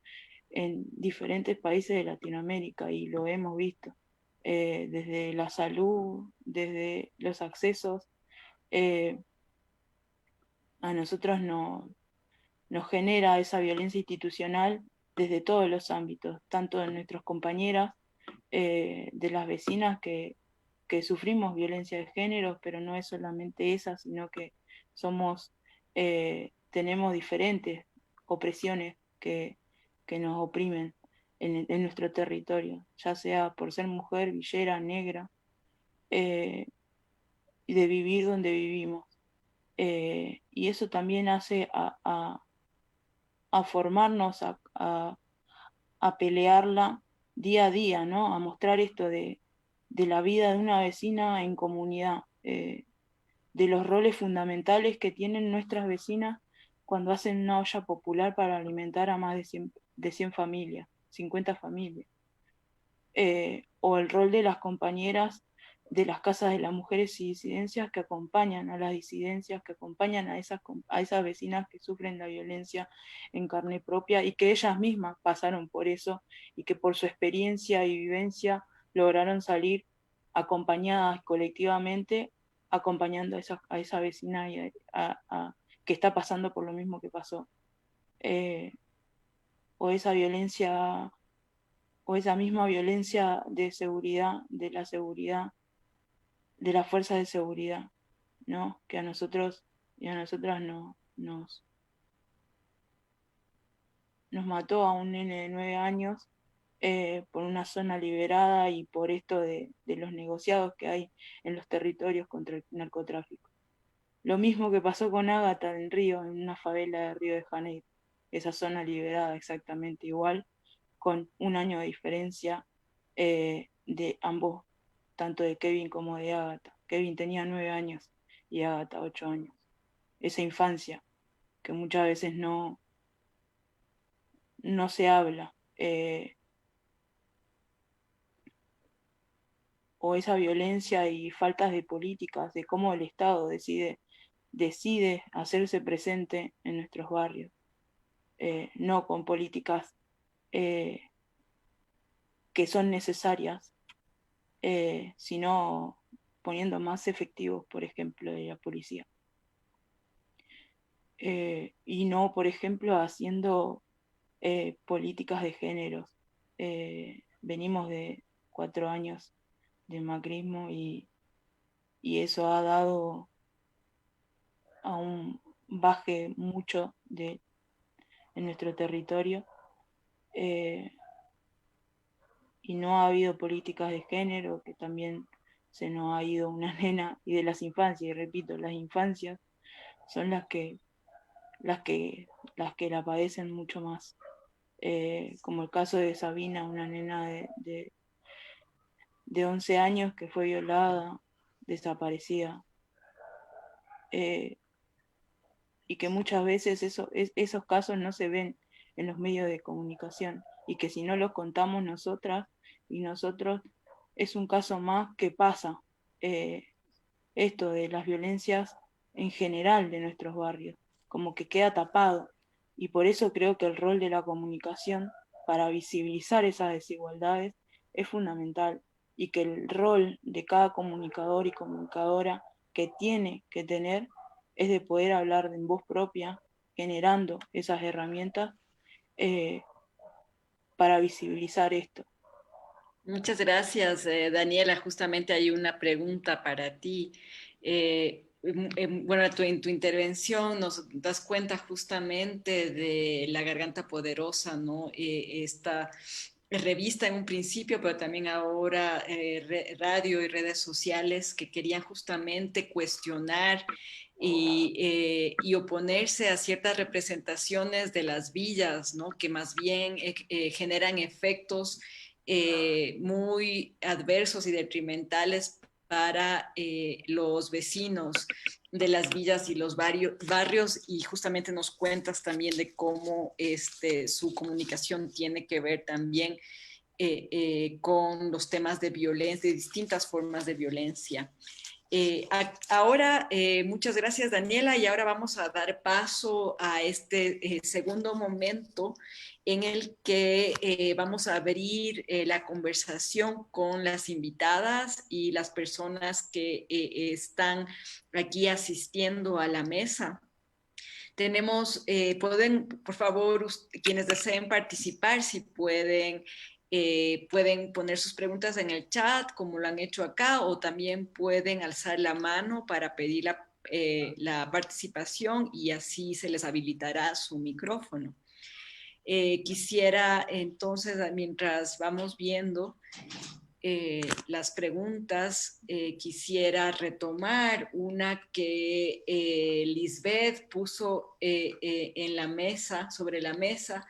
H: en diferentes países de Latinoamérica, y lo hemos visto, desde la salud, desde los accesos, eh, a nosotros nos genera esa violencia institucional desde todos los ámbitos, tanto de nuestras compañeras, de las vecinas que sufrimos violencia de género, pero no es solamente esa, sino que tenemos diferentes opresiones que nos oprimen en nuestro territorio, ya sea por ser mujer, villera, negra, y de vivir donde vivimos. Y eso también hace a formarnos, a pelearla día a día, ¿no? A mostrar esto de la vida de una vecina en comunidad, de los roles fundamentales que tienen nuestras vecinas cuando hacen una olla popular para alimentar a más de 100 familias, 50 familias. O el rol de las compañeras de las casas de las mujeres y disidencias que acompañan a las disidencias, que acompañan a esas vecinas que sufren la violencia en carne propia y que ellas mismas pasaron por eso y que por su experiencia y vivencia lograron salir acompañadas colectivamente, acompañando a esa vecina que está pasando por lo mismo que pasó. Eh, o esa violencia o esa misma violencia de seguridad, de las fuerzas de seguridad, ¿no? Que a nosotros y a nosotras nos mató a un nene de 9 años por una zona liberada y por esto de los negociados que hay en los territorios contra el narcotráfico. Lo mismo que pasó con Ágata en Río, en una favela de Río de Janeiro, esa zona liberada exactamente igual, con un año de diferencia de ambos, tanto de Kevin como de Ágata. Kevin tenía 9 años y Ágata 8 años. Esa infancia que muchas veces no se habla. o esa violencia y faltas de políticas, de cómo el Estado decide hacerse presente en nuestros barrios, no con políticas que son necesarias, sino poniendo más efectivos, por ejemplo, de la policía. Y no, por ejemplo, haciendo políticas de género. Venimos de 4 años de macrismo y eso ha dado a un baje mucho en nuestro territorio, y no ha habido políticas de género, que también se nos ha ido una nena, y de las infancias, y repito, las infancias son las que la padecen mucho más, como el caso de Sabina, una nena de 11 años que fue violada, desaparecida, y que muchas veces esos casos no se ven en los medios de comunicación, y que si no los contamos nosotras y nosotros, es un caso más que pasa, esto de las violencias en general de nuestros barrios, como que queda tapado, y por eso creo que el rol de la comunicación para visibilizar esas desigualdades es fundamental, y que el rol de cada comunicador y comunicadora que tiene que tener es de poder hablar en voz propia, generando esas herramientas para visibilizar esto.
B: Muchas gracias, Daniela. Justamente hay una pregunta para ti. Bueno, en tu intervención nos das cuenta justamente de La Garganta Poderosa, ¿no? Esta revista en un principio, pero también ahora radio y redes sociales que querían justamente cuestionar y oponerse a ciertas representaciones de las villas, ¿no? Que más bien generan efectos muy adversos y detrimentales para los vecinos de las villas y los barrios, y justamente nos cuentas también de cómo su comunicación tiene que ver también con los temas de violencia, de distintas formas de violencia. Ahora, muchas gracias, Daniela, y ahora vamos a dar paso a este segundo momento en el que vamos a abrir la conversación con las invitadas y las personas que están aquí asistiendo a la mesa. Pueden, por favor, quienes deseen participar, si pueden poner sus preguntas en el chat, como lo han hecho acá, o también pueden alzar la mano para pedir la participación, y así se les habilitará su micrófono. Quisiera entonces, mientras vamos viendo las preguntas, quisiera retomar una que Lisbeth puso en la mesa, sobre la mesa,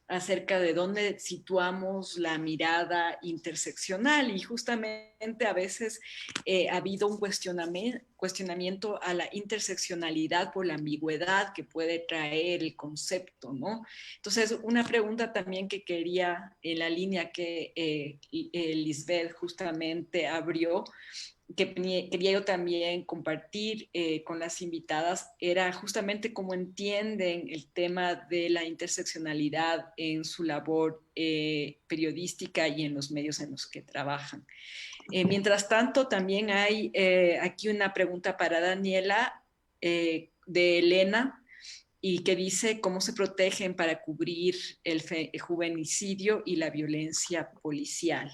B: acerca de dónde situamos la mirada interseccional, y justamente a veces ha habido un cuestionamiento a la interseccionalidad por la ambigüedad que puede traer el concepto, ¿no? Entonces, una pregunta también que quería, en la línea que Lisbeth justamente abrió, que quería yo también compartir con las invitadas, era justamente cómo entienden el tema de la interseccionalidad en su labor periodística y en los medios en los que trabajan. Mientras tanto, también hay aquí una pregunta para Daniela de Elena, y que dice cómo se protegen para cubrir el juvenicidio y la violencia policial.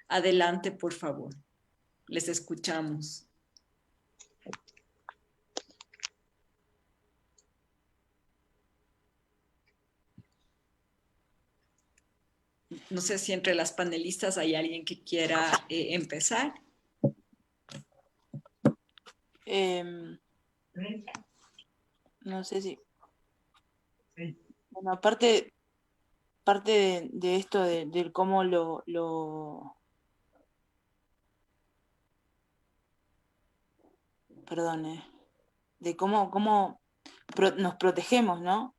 B: Adelante, por favor. Les escuchamos. No sé si entre las panelistas hay alguien que quiera empezar.
H: No sé si... Bueno, parte de esto del cómo de cómo nos protegemos, ¿no?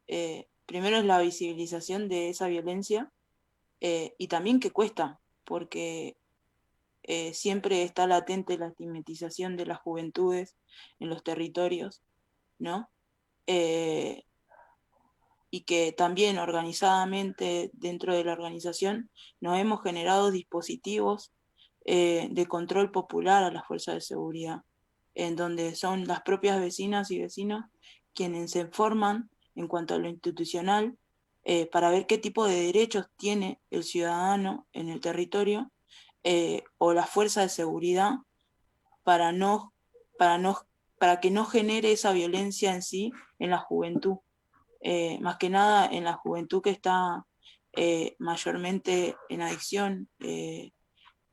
H: Primero es la visibilización de esa violencia, y también que cuesta, porque siempre está latente la estigmatización de las juventudes en los territorios, ¿no? Y que también organizadamente dentro de la organización nos hemos generado dispositivos de control popular a las fuerzas de seguridad, en donde son las propias vecinas y vecinos quienes se forman en cuanto a lo institucional para ver qué tipo de derechos tiene el ciudadano en el territorio o la fuerza de seguridad para, para que no genere esa violencia en sí en la juventud. Más que nada en la juventud que está mayormente en adicción,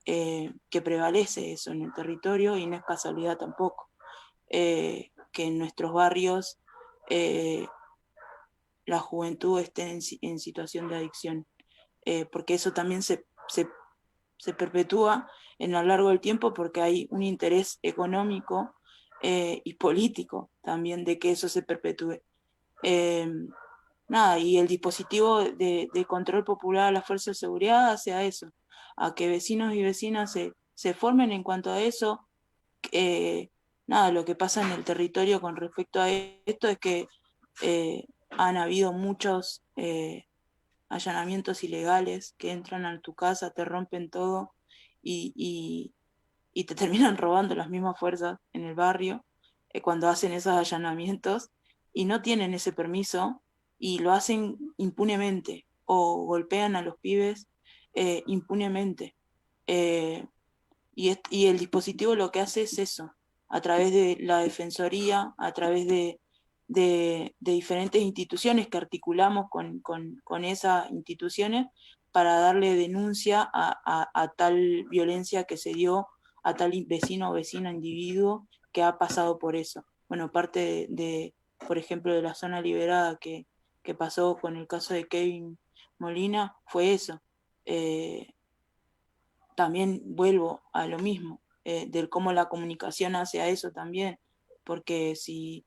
H: que prevalece eso en el territorio, y no es casualidad tampoco que en nuestros barrios la juventud esté en situación de adicción, porque eso también se perpetúa en lo largo del tiempo porque hay un interés económico y político también de que eso se perpetúe. Nada, y el dispositivo de control popular a las fuerzas de seguridad hace a eso, a que vecinos y vecinas se formen en cuanto a eso. Nada, lo que pasa en el territorio con respecto a esto es que han habido muchos allanamientos ilegales que entran a tu casa, te rompen todo y te terminan robando las mismas fuerzas en el barrio cuando hacen esos allanamientos y no tienen ese permiso y lo hacen impunemente o golpean a los pibes impunemente. Y el dispositivo lo que hace es eso, a través de la defensoría, a través de diferentes instituciones que articulamos con esas instituciones para darle denuncia a tal violencia que se dio a tal vecino o vecina, individuo que ha pasado por eso. Bueno, parte por ejemplo, de la zona liberada que pasó con el caso de Kevin Molina fue eso. También vuelvo a lo mismo, de cómo la comunicación hace a eso también, porque si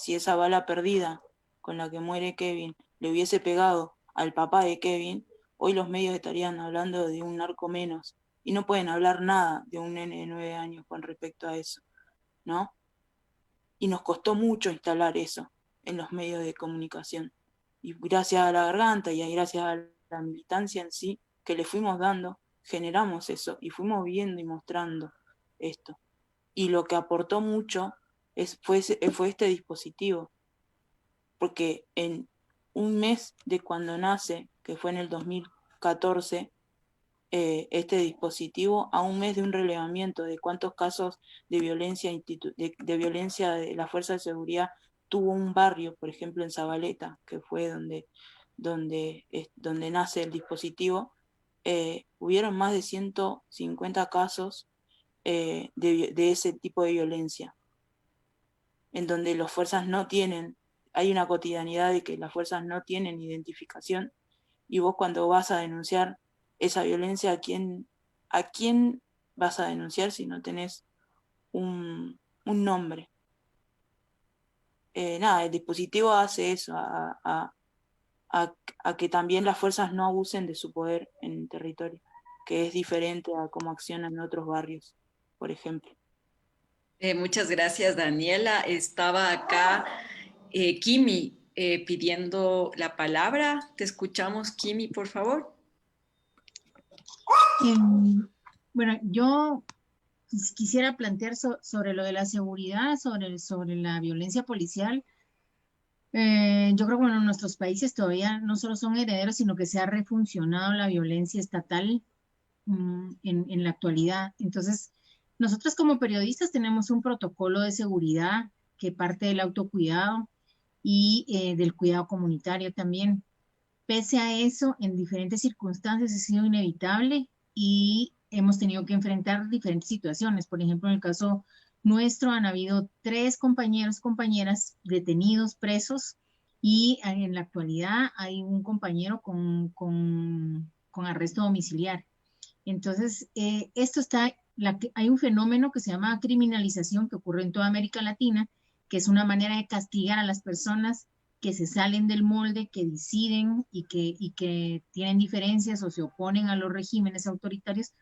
H: esa bala perdida con la que muere Kevin le hubiese pegado al papá de Kevin, hoy los medios estarían hablando de un narco menos, y no pueden hablar nada de un nene de 9 años con respecto a eso, ¿no? Y nos costó mucho instalar eso en los medios de comunicación, y gracias a la garganta y gracias a la militancia en sí que le fuimos dando, generamos eso y fuimos viendo y mostrando esto. Y lo que aportó mucho fue este dispositivo, porque en un mes de cuando nace, que fue en el 2014, este dispositivo, a un mes de un relevamiento de cuántos casos de violencia de la fuerza de seguridad tuvo un barrio, por ejemplo en Zabaleta, que fue donde nace el dispositivo, hubieron más de 150 casos de ese tipo de violencia, en donde las fuerzas no tienen, hay una cotidianidad de que las fuerzas no tienen identificación, y vos cuando vas a denunciar esa violencia, ¿a quién vas a denunciar si no tenés un nombre? Nada, el dispositivo hace eso, a que también las fuerzas no abusen de su poder en el territorio, que es diferente a cómo accionan en otros barrios, por ejemplo.
B: Muchas gracias, Daniela. Estaba acá Kimi pidiendo la palabra. Te escuchamos, Kimi, por favor.
C: Bueno, yo quisiera plantear sobre lo de la seguridad, sobre la violencia policial. Yo creo que en nuestros países todavía no solo son herederos, sino que se ha refuncionado la violencia estatal en la actualidad. Entonces, nosotros como periodistas tenemos un protocolo de seguridad que parte del autocuidado y del cuidado comunitario también. Pese a eso, en diferentes circunstancias ha sido inevitable y hemos tenido que enfrentar diferentes situaciones. Por ejemplo, en el caso nuestro han habido 3 compañeros, compañeras detenidos, presos, y en la actualidad hay un compañero con arresto domiciliario. Entonces, hay un fenómeno que se llama criminalización que ocurre en toda América Latina, que es una manera de castigar a las personas que se salen del molde, que deciden y que tienen diferencias o se oponen a los regímenes autoritarios,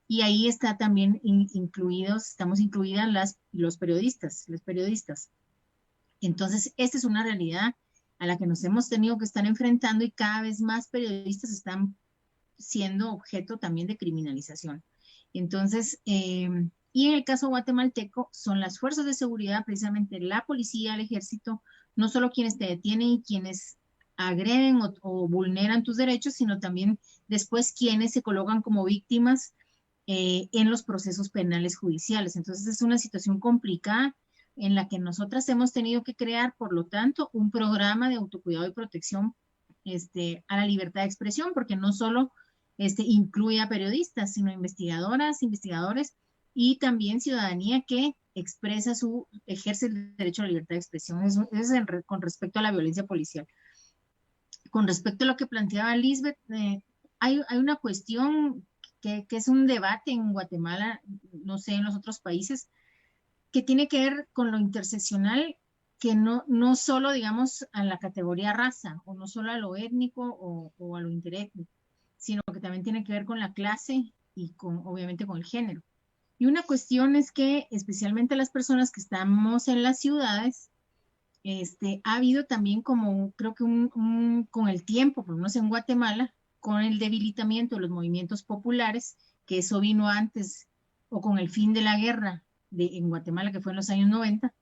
C: y ahí está también estamos incluidas los periodistas, los periodistas. Entonces, esta es una realidad a la que nos hemos tenido que estar enfrentando y cada vez más periodistas están siendo objeto también de criminalización. Entonces, y en el caso guatemalteco, son las fuerzas de seguridad, precisamente la policía, el ejército, no solo quienes te detienen y quienes agreden o vulneran tus derechos, sino también después quienes se colocan como víctimas en los procesos penales judiciales. Entonces, es una situación complicada en la que nosotras hemos tenido que crear, por lo tanto, un programa de autocuidado y protección a la libertad de expresión, porque no solo incluye a periodistas, sino investigadoras, investigadores y también ciudadanía que ejerce el derecho a la libertad de expresión. Eso es con respecto a la violencia policial. Con respecto a lo que planteaba Lisbeth, hay una cuestión que es un debate en Guatemala, no sé, en los otros países, que tiene que ver con lo interseccional, que no solo, digamos, a la categoría raza, o no solo a lo étnico o a lo interétnico, sino que también tiene que ver con la clase y obviamente con el género. Y una cuestión es que, especialmente las personas que estamos en las ciudades, ha habido también creo que con el tiempo, por lo menos en Guatemala, con el debilitamiento de los movimientos populares, que eso vino antes, o con el fin de la guerra en Guatemala, que fue en los años 90,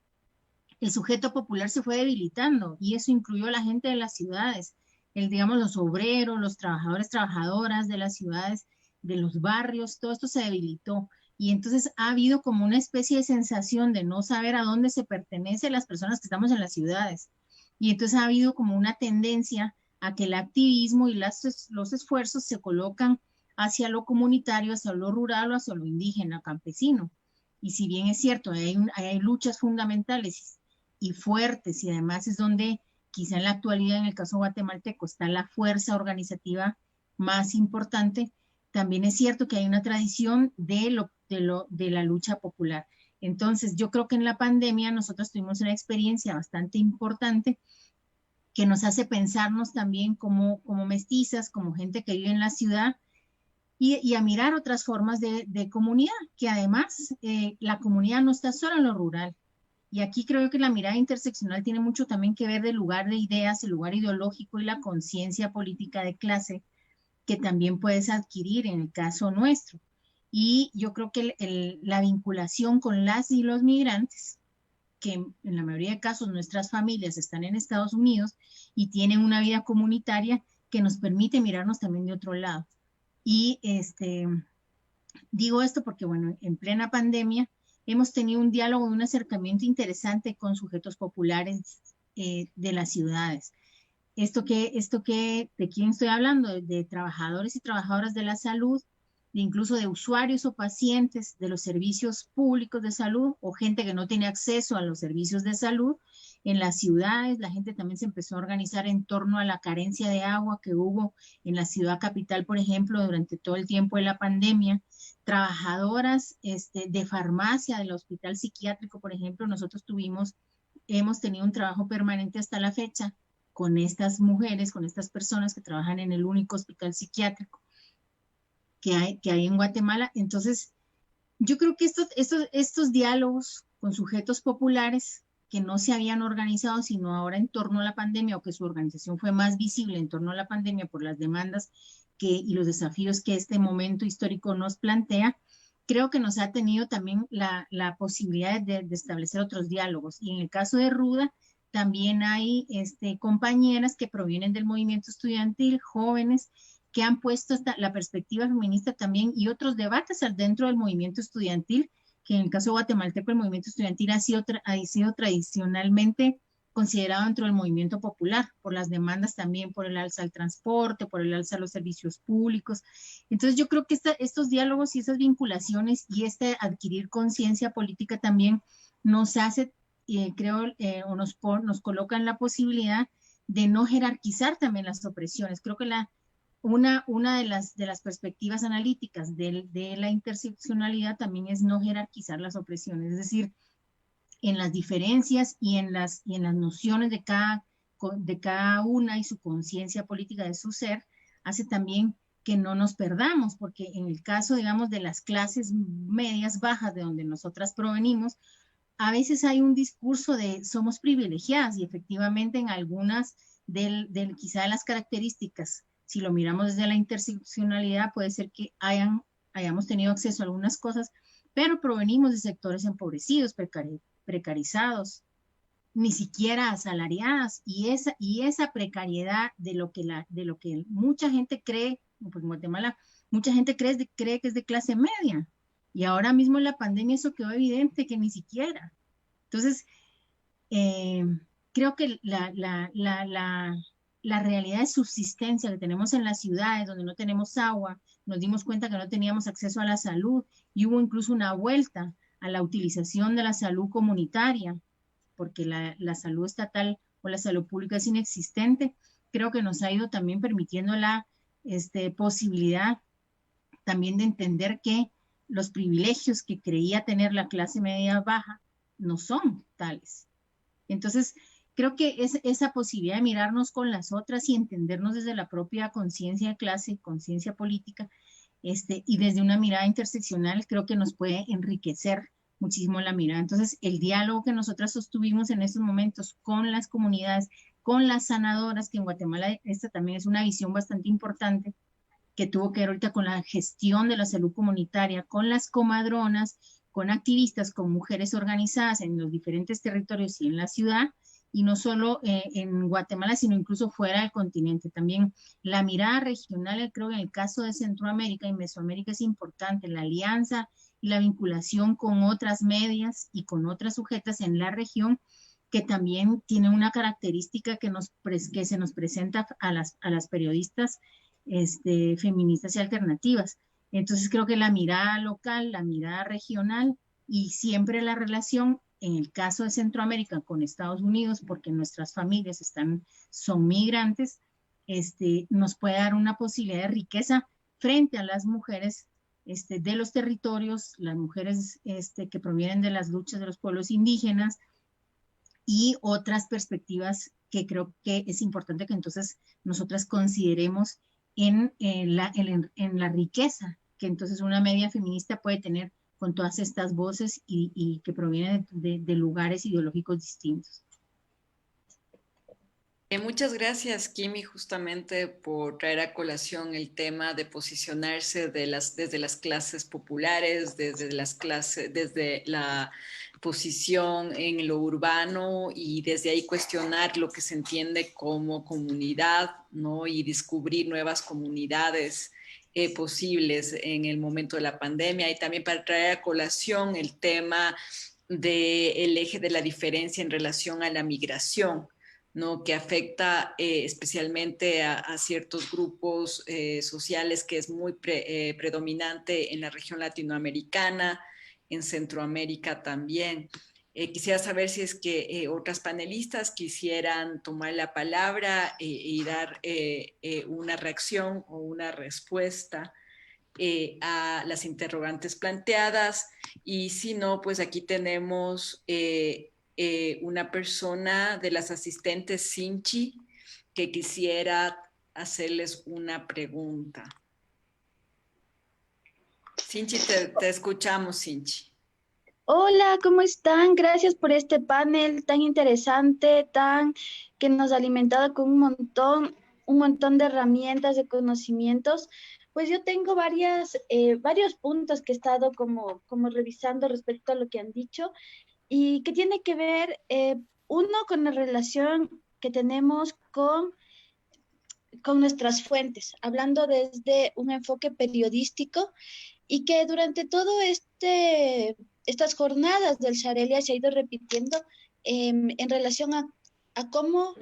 C: el sujeto popular se fue debilitando, y eso incluyó a la gente de las ciudades, digamos, los obreros, los trabajadores, trabajadoras de las ciudades, de los barrios, todo esto se debilitó. Y entonces ha habido como una especie de sensación de no saber a dónde se pertenece las personas que estamos en las ciudades. Y entonces ha habido como una tendencia a que el activismo y los esfuerzos se colocan hacia lo comunitario, hacia lo rural o hacia lo indígena, campesino. Y si bien es cierto, hay luchas fundamentales y fuertes, y además es donde quizá en la actualidad, en el caso guatemalteco, está la fuerza organizativa más importante, también es cierto que hay una tradición de la lucha popular. Entonces, yo creo que en la pandemia nosotros tuvimos una experiencia bastante importante que nos hace pensarnos también como mestizas, como gente que vive en la ciudad, y a mirar otras formas de comunidad, que además la comunidad no está solo en lo rural. Y aquí creo que la mirada interseccional tiene mucho también que ver del lugar de ideas, el lugar ideológico y la conciencia política de clase que también puedes adquirir en el caso nuestro. Y yo creo que la vinculación con las y los migrantes, que en la mayoría de casos nuestras familias están en Estados Unidos y tienen una vida comunitaria que nos permite mirarnos también de otro lado. Y digo esto porque, bueno, en plena pandemia hemos tenido un diálogo, un acercamiento interesante con sujetos populares de las ciudades. ¿De quién estoy hablando? De trabajadores y trabajadoras de la salud, incluso de usuarios o pacientes de los servicios públicos de salud, o gente que no tiene acceso a los servicios de salud. En las ciudades, la gente también se empezó a organizar en torno a la carencia de agua que hubo en la ciudad capital, por ejemplo, durante todo el tiempo de la pandemia. Trabajadoras de farmacia, del hospital psiquiátrico, por ejemplo, nosotros hemos tenido un trabajo permanente hasta la fecha con estas mujeres, con estas personas que trabajan en el único hospital psiquiátrico que hay en Guatemala. Entonces, yo creo que estos diálogos con sujetos populares que no se habían organizado sino ahora en torno a la pandemia, o que su organización fue más visible en torno a la pandemia por las demandas y los desafíos que este momento histórico nos plantea, creo que nos ha tenido también la posibilidad de establecer otros diálogos. Y en el caso de Ruda, también hay compañeras que provienen del movimiento estudiantil, jóvenes, que han puesto la perspectiva feminista también y otros debates dentro del movimiento estudiantil, que en el caso guatemalteco el movimiento estudiantil ha sido tradicionalmente considerado dentro del movimiento popular, por las demandas también, por el alza al transporte, por el alza a los servicios públicos. Entonces yo creo que estos diálogos y esas vinculaciones y adquirir conciencia política también nos hace, o nos coloca en la posibilidad de no jerarquizar también las opresiones. Creo que una de las perspectivas analíticas de la interseccionalidad también es no jerarquizar las opresiones, es decir, en las diferencias y en las nociones de cada una y su conciencia política de su ser, hace también que no nos perdamos, porque en el caso, digamos, de las clases medias bajas de donde nosotras provenimos, a veces hay un discurso de somos privilegiadas y efectivamente en algunas quizá de las características, si lo miramos desde la interseccionalidad, puede ser que hayamos tenido acceso a algunas cosas, pero provenimos de sectores empobrecidos, precarizados, ni siquiera asalariadas, y esa precariedad de lo que mucha gente cree, pues en Guatemala, mucha gente cree que es de clase media, y ahora mismo en la pandemia eso quedó evidente que ni siquiera. Entonces, creo que la realidad de subsistencia que tenemos en las ciudades, donde no tenemos agua, nos dimos cuenta que no teníamos acceso a la salud, y hubo incluso una vuelta a la utilización de la salud comunitaria, porque la salud estatal o la salud pública es inexistente. Creo que nos ha ido también permitiendo la posibilidad también de entender que los privilegios que creía tener la clase media baja no son tales. Entonces, creo que esa posibilidad de mirarnos con las otras y entendernos desde la propia conciencia de clase, conciencia política, y desde una mirada interseccional, creo que nos puede enriquecer muchísimo la mirada. Entonces, el diálogo que nosotras sostuvimos en estos momentos con las comunidades, con las sanadoras, que en Guatemala esta también es una visión bastante importante, que tuvo que ver ahorita con la gestión de la salud comunitaria, con las comadronas, con activistas, con mujeres organizadas en los diferentes territorios y en la ciudad, y no solo en Guatemala, sino incluso fuera del continente. También la mirada regional, creo que en el caso de Centroamérica y Mesoamérica es importante, la alianza y la vinculación con otras medias y con otras sujetas en la región, que también tiene una característica que se nos presenta a las periodistas feministas y alternativas. Entonces creo que la mirada local, la mirada regional y siempre la relación, en el caso de Centroamérica con Estados Unidos, porque nuestras familias son migrantes, nos puede dar una posibilidad de riqueza frente a las mujeres de los territorios, las mujeres que provienen de las luchas de los pueblos indígenas y otras perspectivas que creo que es importante que entonces nosotras consideremos en la riqueza que entonces una media feminista puede tener con todas estas voces y que provienen de lugares ideológicos distintos.
B: Muchas gracias, Kimi, justamente por traer a colación el tema de posicionarse desde las clases populares, desde la posición en lo urbano y desde ahí cuestionar lo que se entiende como comunidad, ¿no? Y descubrir nuevas comunidades posibles en el momento de la pandemia, y también para traer a colación el tema del eje de la diferencia en relación a la migración, ¿no? Que afecta especialmente a ciertos grupos sociales, que es muy predominante en la región latinoamericana, en Centroamérica también. Quisiera saber si es que otras panelistas quisieran tomar la palabra y dar una reacción o una respuesta a las interrogantes planteadas, y si no, pues aquí tenemos una persona de las asistentes, Sinchi, que quisiera hacerles una pregunta. Sinchi, te escuchamos, Sinchi.
I: Hola, ¿cómo están? Gracias por este panel tan interesante, que nos ha alimentado con un montón de herramientas, de conocimientos. Pues yo tengo varios puntos que he estado como revisando respecto a lo que han dicho, y que tiene que ver, uno, con la relación que tenemos con nuestras fuentes, hablando desde un enfoque periodístico, y que durante todo estas jornadas del Sarelia se ha ido repitiendo en relación a cómo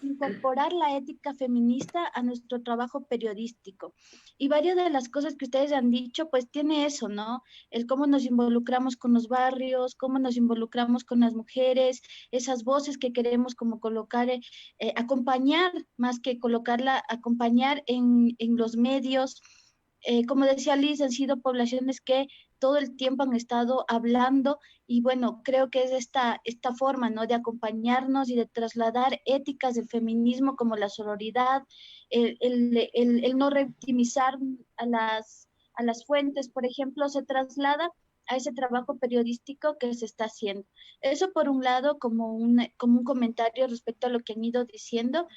I: incorporar la ética feminista a nuestro trabajo periodístico. Y varias de las cosas que ustedes han dicho, pues tiene eso, ¿no? El cómo nos involucramos con los barrios, cómo nos involucramos con las mujeres, esas voces que queremos como colocar, acompañar, más que colocarla, acompañar en los medios. Como decía Liz, han sido poblaciones que todo el tiempo han estado hablando y bueno, creo que es esta forma, ¿no? De acompañarnos y de trasladar éticas del feminismo como la sororidad, el no revictimizar a las fuentes, por ejemplo, se traslada a ese trabajo periodístico que se está haciendo. Eso por un lado, como un comentario respecto a lo que han ido diciendo.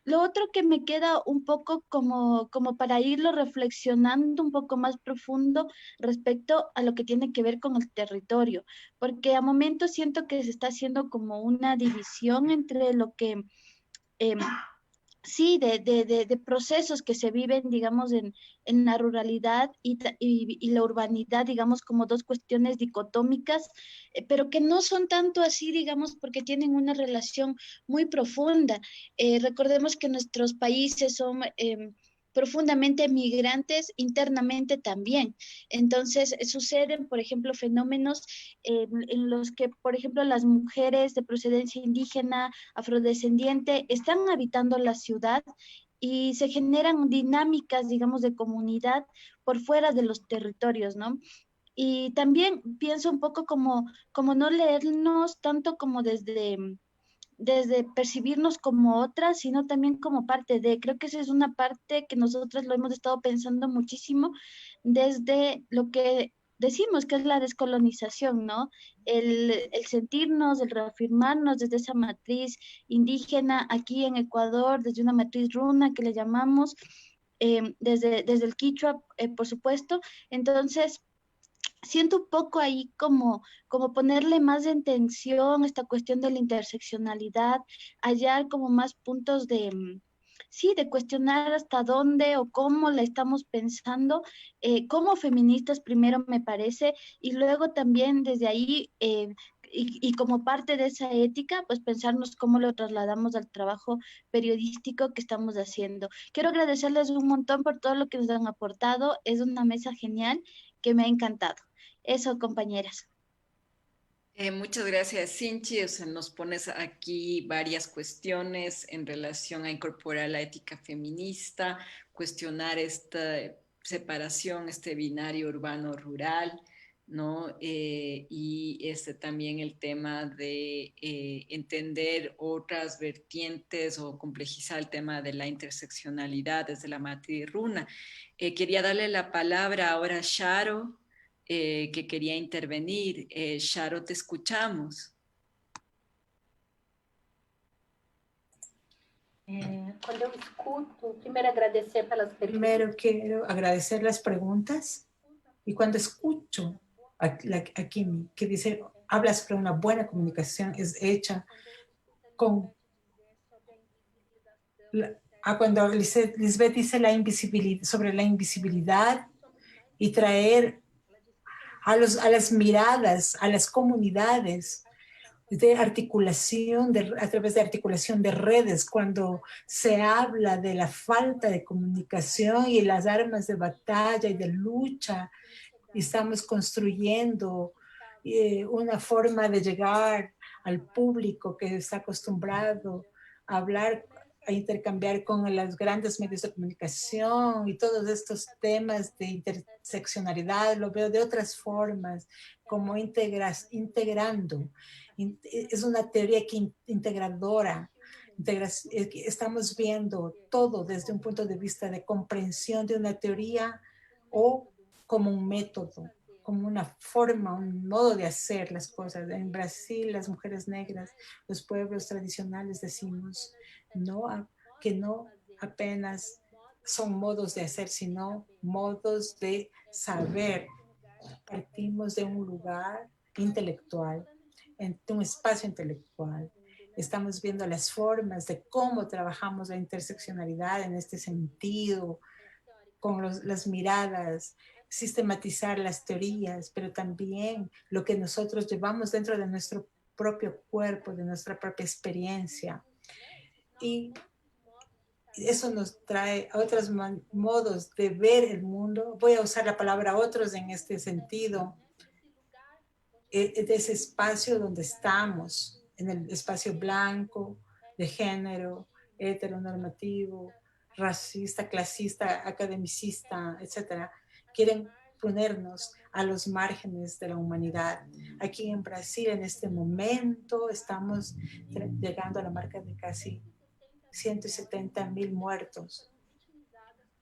I: Lo otro que me queda un poco como para irlo reflexionando un poco más profundo respecto a lo que tiene que ver con el territorio, porque a momentos siento que se está haciendo como una división entre lo que eh, sí, de procesos que se viven, digamos, en la ruralidad y la urbanidad, digamos, como dos cuestiones dicotómicas, pero que no son tanto así, digamos, porque tienen una relación muy profunda. Recordemos que nuestros países son profundamente migrantes internamente también. Entonces, suceden, por ejemplo, fenómenos en los que, por ejemplo, las mujeres de procedencia indígena, afrodescendiente, están habitando la ciudad y se generan dinámicas, digamos, de comunidad por fuera de los territorios, ¿no? Y también pienso un poco como no leernos tanto como desde percibirnos como otras, sino también como parte de, creo que esa es una parte que nosotros lo hemos estado pensando muchísimo desde lo que decimos que es la descolonización, ¿no? El sentirnos, el reafirmarnos desde esa matriz indígena aquí en Ecuador, desde una matriz runa que le llamamos, desde el quichua, por supuesto. Entonces, siento un poco ahí como ponerle más de intención a esta cuestión de la interseccionalidad, hallar como más puntos sí, de cuestionar hasta dónde o cómo la estamos pensando, como feministas primero me parece, y luego también desde ahí, y como parte de esa ética, pues pensarnos cómo lo trasladamos al trabajo periodístico que estamos haciendo. Quiero agradecerles un montón por todo lo que nos han aportado, es una mesa genial que me ha encantado. Eso, compañeras.
B: Muchas gracias, Sinchi. O sea, nos pones aquí varias cuestiones en relación a incorporar la ética feminista, cuestionar esta separación, este binario urbano-rural, ¿no? Y también el tema de entender otras vertientes o complejizar el tema de la interseccionalidad desde la matriz runa. Quería darle la palabra ahora a Sharo, que quería intervenir. Sharo, te escuchamos.
D: Quando eu escuto, primeiro agradecer pelas perguntas.
E: Primero quiero agradecer las preguntas y cuando escucho a Kimi, que dice, hablas sobre una buena comunicación, es hecha con... cuando Lisbeth dice sobre la invisibilidad y traer a las miradas, a las comunidades, de articulación, a través de articulación de redes, cuando se habla de la falta de comunicación y las armas de batalla y de lucha, estamos construyendo una forma de llegar al público que está acostumbrado a hablar, a intercambiar con los grandes medios de comunicación y todos estos temas de interseccionalidad, lo veo de otras formas, como integrando. Es una teoría integradora. Estamos viendo todo desde un punto de vista de comprensión de una teoría o como un método, como una forma, un modo de hacer las cosas. En Brasil, las mujeres negras, los pueblos tradicionales decimos que no apenas son modos de hacer, sino modos de saber. Partimos de un lugar intelectual, de un espacio intelectual. Estamos viendo las formas de cómo trabajamos la interseccionalidad en este sentido, con las miradas, sistematizar las teorías, pero también lo que nosotros llevamos dentro de nuestro propio cuerpo, de nuestra propia experiencia. Y eso nos trae a otros modos de ver el mundo. Voy a usar la palabra otros en este sentido, de ese espacio donde estamos, en el espacio blanco, de género, heteronormativo, racista, clasista, academicista, etcétera. Quieren ponernos a los márgenes de la humanidad. Aquí en Brasil, en este momento, estamos llegando a la marca de casi 170,000 muertos,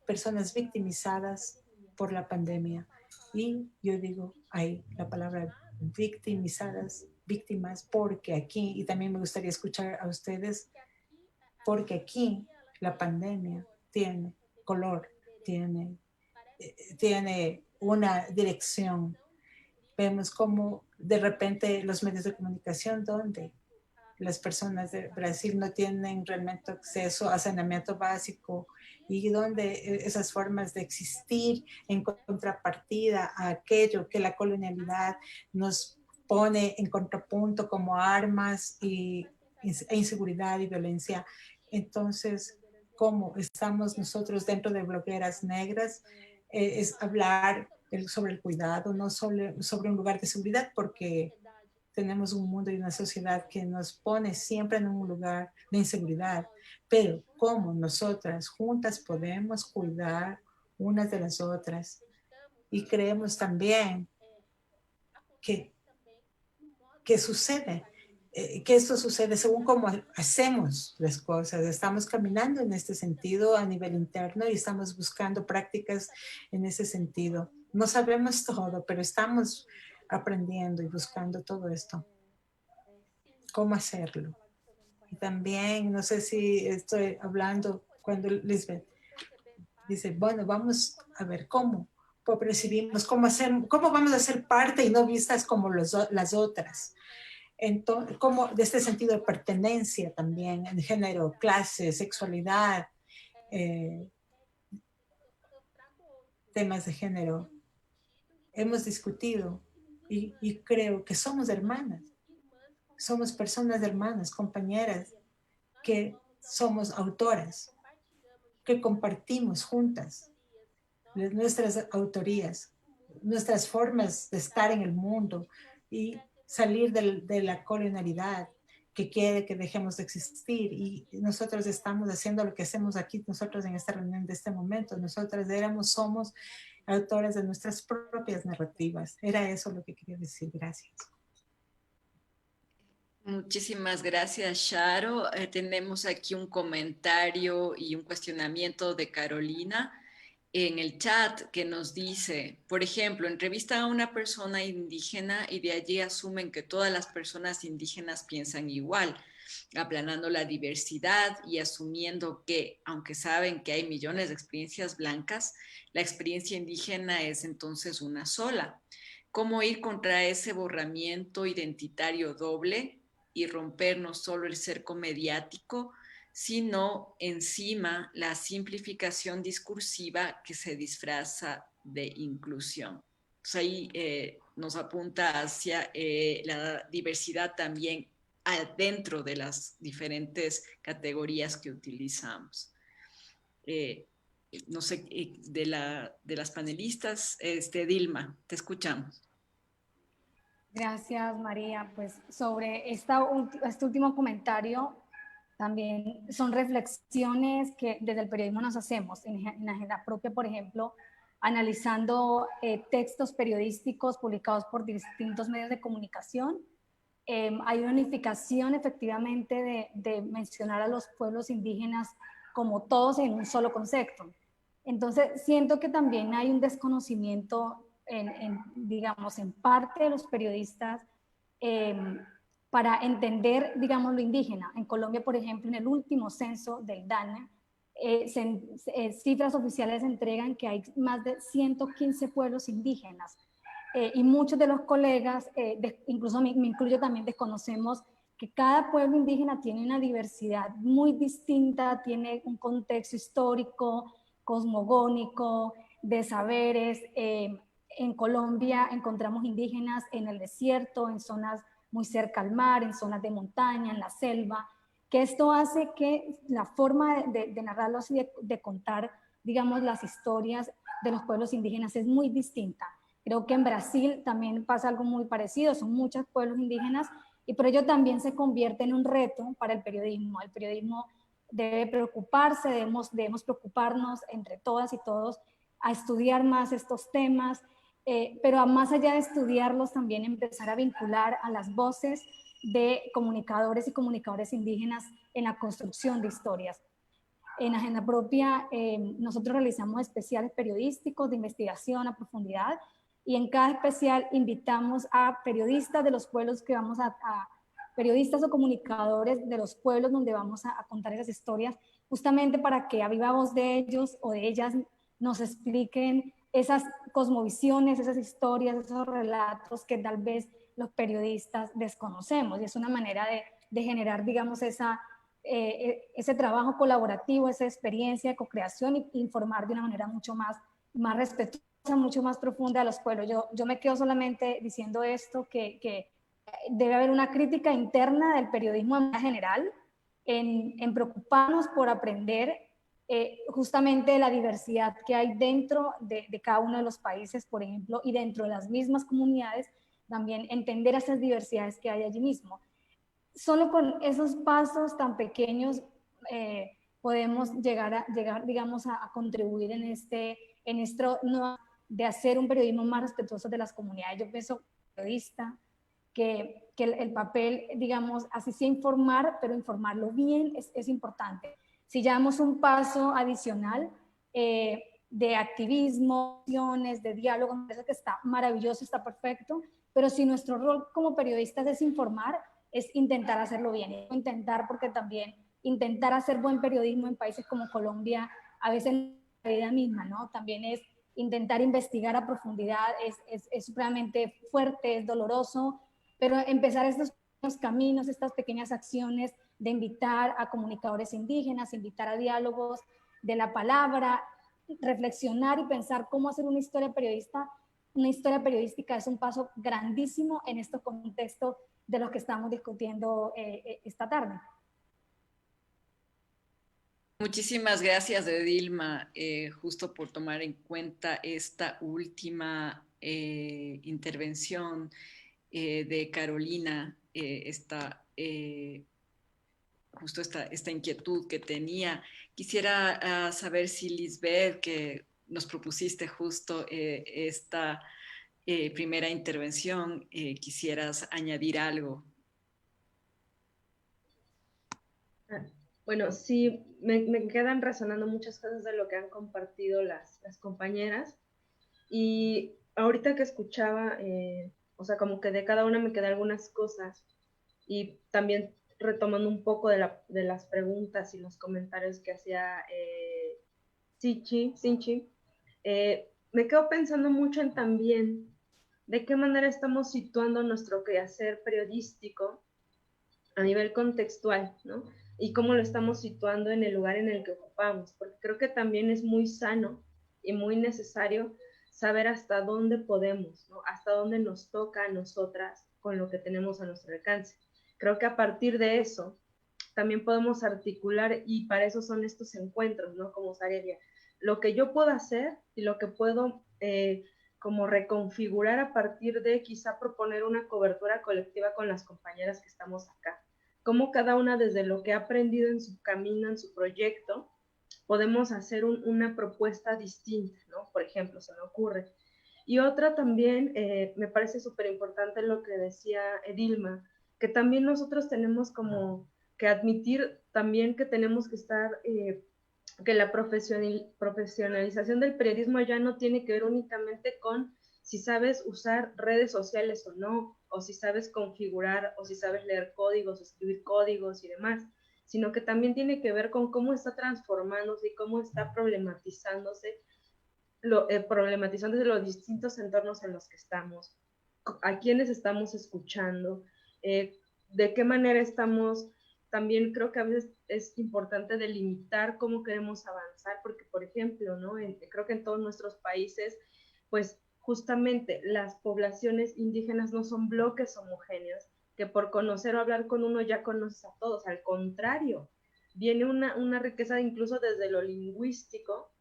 E: personas victimizadas por la pandemia. Y yo digo ahí la palabra victimizadas, víctimas, porque aquí, y también me gustaría escuchar a ustedes, porque aquí la pandemia tiene color, tiene una dirección. Vemos como de repente los medios de comunicación, donde las personas de Brasil no tienen realmente acceso a saneamiento básico, y donde esas formas de existir en contrapartida a aquello que la colonialidad nos pone en contrapunto como armas e inseguridad y violencia. Entonces, ¿cómo estamos nosotros dentro de blogueras negras? Es hablar sobre el cuidado, no sobre un lugar de seguridad, porque tenemos un mundo y una sociedad que nos pone siempre en un lugar de inseguridad, pero cómo nosotras juntas podemos cuidar unas de las otras. Y creemos también que sucede, que esto sucede según cómo hacemos las cosas. Estamos caminando en este sentido a nivel interno y estamos buscando prácticas en ese sentido. No sabemos todo, pero estamos aprendiendo y buscando todo esto. ¿Cómo hacerlo? Y también, no sé si estoy hablando cuando Lisbeth dice, bueno, vamos a ver cómo percibimos, cómo vamos a ser parte y no vistas como las otras. Entonces, como de este sentido de pertenencia también, en género, clase, sexualidad, temas de género, hemos discutido y creo que somos hermanas. Somos personas hermanas, compañeras, que somos autoras, que compartimos juntas nuestras autorías, nuestras formas de estar en el mundo y salir de la colonialidad que quiere que dejemos de existir. Y nosotros estamos haciendo lo que hacemos aquí, nosotros en esta reunión de este momento. Nosotras somos autoras de nuestras propias narrativas. Era eso lo que quería decir. Gracias.
B: Muchísimas gracias, Sharo. Tenemos aquí un comentario y un cuestionamiento de Carolina en el chat que nos dice, por ejemplo, entrevistan a una persona indígena y de allí asumen que todas las personas indígenas piensan igual, aplanando la diversidad y asumiendo que, aunque saben que hay millones de experiencias blancas, la experiencia indígena es entonces una sola. ¿Cómo ir contra ese borramiento identitario doble y romper no solo el cerco mediático, sino encima la simplificación discursiva que se disfraza de inclusión? Pues ahí nos apunta hacia la diversidad también adentro de las diferentes categorías que utilizamos. No sé, de las panelistas, Dilma, te escuchamos.
F: Gracias, María. Pues sobre este último comentario, también son reflexiones que desde el periodismo nos hacemos. En Agenda Propia, por ejemplo, analizando textos periodísticos publicados por distintos medios de comunicación, hay una unificación efectivamente de mencionar a los pueblos indígenas como todos en un solo concepto. Entonces, siento que también hay un desconocimiento digamos, en parte de los periodistas para entender, digamos, lo indígena. En Colombia, por ejemplo, en el último censo del DANE, cifras oficiales entregan que hay más de 115 pueblos indígenas y muchos de los colegas, incluso me incluyo también, desconocemos que cada pueblo indígena tiene una diversidad muy distinta, tiene un contexto histórico, cosmogónico, de saberes. En Colombia encontramos indígenas en el desierto, en zonas muy cerca al mar, en zonas de montaña, en la selva, que esto hace que la forma de narrarlos y de contar, digamos, las historias de los pueblos indígenas es muy distinta. Creo que en Brasil también pasa algo muy parecido, son muchos pueblos indígenas y por ello también se convierte en un reto para el periodismo. El periodismo debe preocuparse, debemos preocuparnos entre todas y todos a estudiar más estos temas pero más allá de estudiarlos, también empezar a vincular a las voces de comunicadores y comunicadores indígenas en la construcción de historias. En Agenda Propia nosotros realizamos especiales periodísticos de investigación a profundidad, y en cada especial invitamos a periodistas de los pueblos que vamos a periodistas o comunicadores de los pueblos donde vamos a contar esas historias, justamente para que a viva voz de ellos o de ellas nos expliquen esas cosmovisiones, esas historias, esos relatos que tal vez los periodistas desconocemos. Y es una manera de generar, digamos, ese trabajo colaborativo, esa experiencia de co-creación, y informar de una manera mucho más respetuosa, mucho más profunda a los pueblos. Yo me quedo solamente diciendo esto, que debe haber una crítica interna del periodismo en general, en preocuparnos por aprender justamente de la diversidad que hay dentro de cada uno de los países, por ejemplo, y dentro de las mismas comunidades, también entender esas diversidades que hay allí mismo. Solo con esos pasos tan pequeños podemos llegar, digamos, a contribuir en esto de hacer un periodismo más respetuoso de las comunidades. Yo pienso, periodista, que el papel, digamos, así sea informar, pero informarlo bien es importante. Si ya damos un paso adicional de activismo, de diálogo, eso que está maravilloso, está perfecto, pero si nuestro rol como periodistas es informar, es intentar hacerlo bien, intentar, porque también intentar hacer buen periodismo en países como Colombia, a veces la vida misma, ¿no? También es intentar investigar a profundidad, es supremamente fuerte, es doloroso, pero empezar estos caminos, estas pequeñas acciones de invitar a comunicadores indígenas, invitar a diálogos de la palabra, reflexionar y pensar cómo hacer una historia periodística es un paso grandísimo en este contexto de lo que estamos discutiendo esta tarde.
B: Muchísimas gracias, Edilma, justo por tomar en cuenta esta última intervención de Carolina, justo esta inquietud que tenía. Quisiera saber si Lisbeth, que nos propusiste justo esta primera intervención, quisieras añadir algo.
G: Bueno, sí, me quedan resonando muchas cosas de lo que han compartido las compañeras, y ahorita que escuchaba, o sea, como que de cada una me quedan algunas cosas, y también retomando un poco de las preguntas y los comentarios que hacía Sinchi, me quedo pensando mucho en también de qué manera estamos situando nuestro quehacer periodístico a nivel contextual, ¿no? Y cómo lo estamos situando en el lugar en el que ocupamos, porque creo que también es muy sano y muy necesario saber hasta dónde podemos, ¿no? Hasta dónde nos toca a nosotras con lo que tenemos a nuestro alcance. Creo que a partir de eso también podemos articular, y para eso son estos encuentros, ¿no? Como Sarelia, lo que yo puedo hacer y lo que puedo como reconfigurar a partir de quizá proponer una cobertura colectiva con las compañeras que estamos acá. Cómo cada una desde lo que ha aprendido en su camino, en su proyecto, podemos hacer una propuesta distinta, ¿no? Por ejemplo, se me ocurre. Y otra también, me parece súper importante lo que decía Edilma, que también nosotros tenemos como que admitir también que tenemos que estar, que la profesionalización del periodismo ya no tiene que ver únicamente con si sabes usar redes sociales o no, o si sabes configurar, o si sabes leer códigos, escribir códigos y demás, sino que también tiene que ver con cómo está transformándose y cómo está problematizándose los distintos entornos en los que estamos, a quiénes estamos escuchando, de qué manera estamos. También creo que a veces es importante delimitar cómo queremos avanzar, porque, por ejemplo, ¿no? Creo que en todos nuestros países, pues justamente las poblaciones indígenas no son bloques homogéneos, que por conocer o hablar con uno ya conoces a todos. Al contrario, viene una riqueza incluso desde lo lingüístico,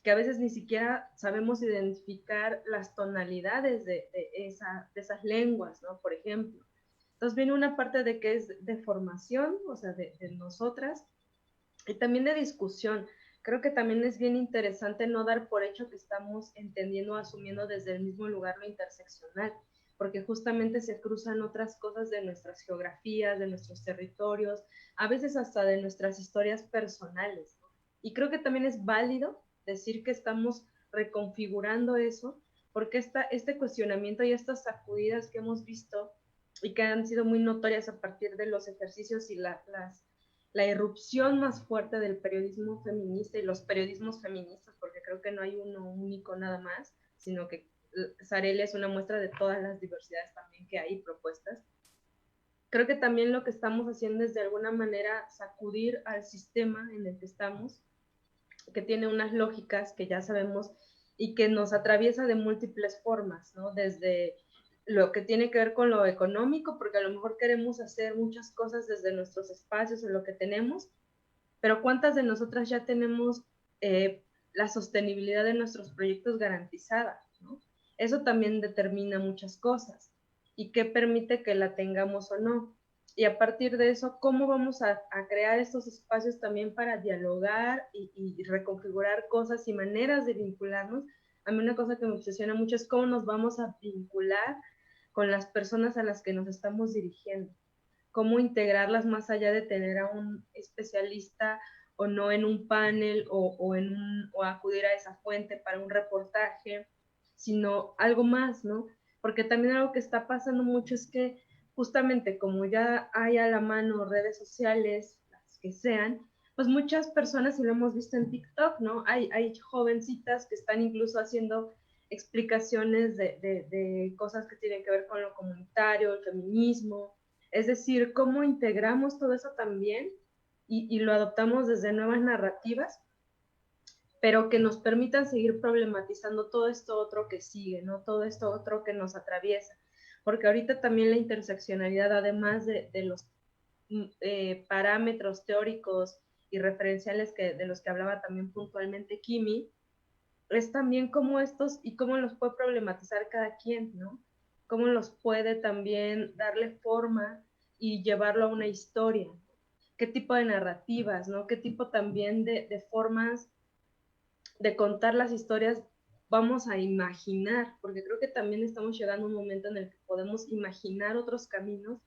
G: que a veces ni siquiera sabemos identificar las tonalidades de esas lenguas, ¿no? Por ejemplo. Entonces viene una parte de que es de formación, o sea, de nosotras, y también de discusión. creo que también es bien interesante no dar por hecho que estamos entendiendo o asumiendo desde el mismo lugar lo interseccional, porque justamente se cruzan otras cosas de nuestras geografías, de nuestros territorios, a veces hasta de nuestras historias personales, ¿no? Y creo que también es válido decir que estamos reconfigurando eso, porque este cuestionamiento y estas sacudidas que hemos visto y que han sido muy notorias a partir de los ejercicios y la irrupción más fuerte del periodismo feminista y los periodismos feministas, porque creo que no hay uno único nada más, sino que Sarelia es una muestra de todas las diversidades también que hay propuestas. Creo que también lo que estamos haciendo es de alguna manera sacudir al sistema en el que estamos, que tiene unas lógicas que ya sabemos y que nos atraviesa de múltiples formas, ¿no? Desde lo que tiene que ver con lo económico, porque a lo mejor queremos hacer muchas cosas desde nuestros espacios, en lo que tenemos, pero ¿cuántas de nosotras ya tenemos la sostenibilidad de nuestros proyectos garantizada, ¿no? Eso también determina muchas cosas y qué permite que la tengamos o no. Y a partir de eso, ¿cómo vamos a crear estos espacios también para dialogar y reconfigurar cosas y maneras de vincularnos? A mí una cosa que me obsesiona mucho es cómo nos vamos a vincular con las personas a las que nos estamos dirigiendo. Cómo integrarlas más allá de tener a un especialista o no en un panel o acudir a esa fuente para un reportaje, sino algo más, ¿no? Porque también algo que está pasando mucho es que justamente como ya hay a la mano redes sociales, las que sean, pues muchas personas, y lo hemos visto en TikTok, ¿no? Hay jovencitas que están incluso haciendo explicaciones de cosas que tienen que ver con lo comunitario, el feminismo, es decir, cómo integramos todo eso también y lo adoptamos desde nuevas narrativas, pero que nos permitan seguir problematizando todo esto otro que sigue, ¿no? Todo esto otro que nos atraviesa. Porque ahorita también la interseccionalidad, además de los parámetros teóricos y referenciales de los que hablaba también puntualmente Kimi, es también cómo estos y cómo los puede problematizar cada quien, ¿no? Cómo los puede también darle forma y llevarlo a una historia. Qué tipo de narrativas, ¿no? Qué tipo también de formas de contar las historias vamos a imaginar, porque creo que también estamos llegando a un momento en el que podemos imaginar otros caminos,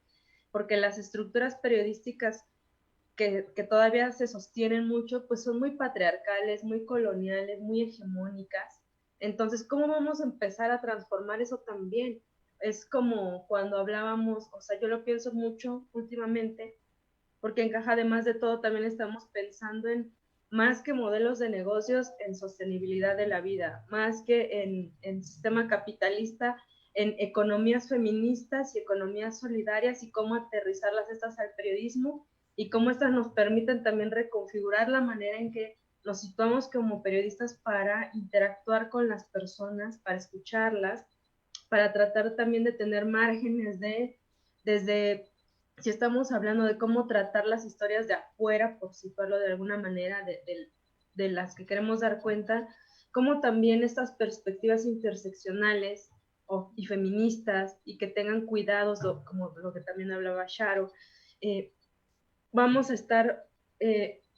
G: porque las estructuras periodísticas que todavía se sostienen mucho, pues son muy patriarcales, muy coloniales, muy hegemónicas. Entonces, ¿cómo vamos a empezar a transformar eso también? Es como cuando hablábamos, o sea, yo lo pienso mucho últimamente, porque encaja además de todo, también estamos pensando en más que modelos de negocios, en sostenibilidad de la vida, más que en sistema capitalista, en economías feministas y economías solidarias y cómo aterrizarlas estas al periodismo y cómo estas nos permiten también reconfigurar la manera en que nos situamos como periodistas para interactuar con las personas, para escucharlas, para tratar también de tener márgenes desde si estamos hablando de cómo tratar las historias de afuera, por situarlo de alguna manera, de las que queremos dar cuenta, cómo también estas perspectivas interseccionales y feministas y que tengan cuidados, como lo que también hablaba Sharo, vamos a estar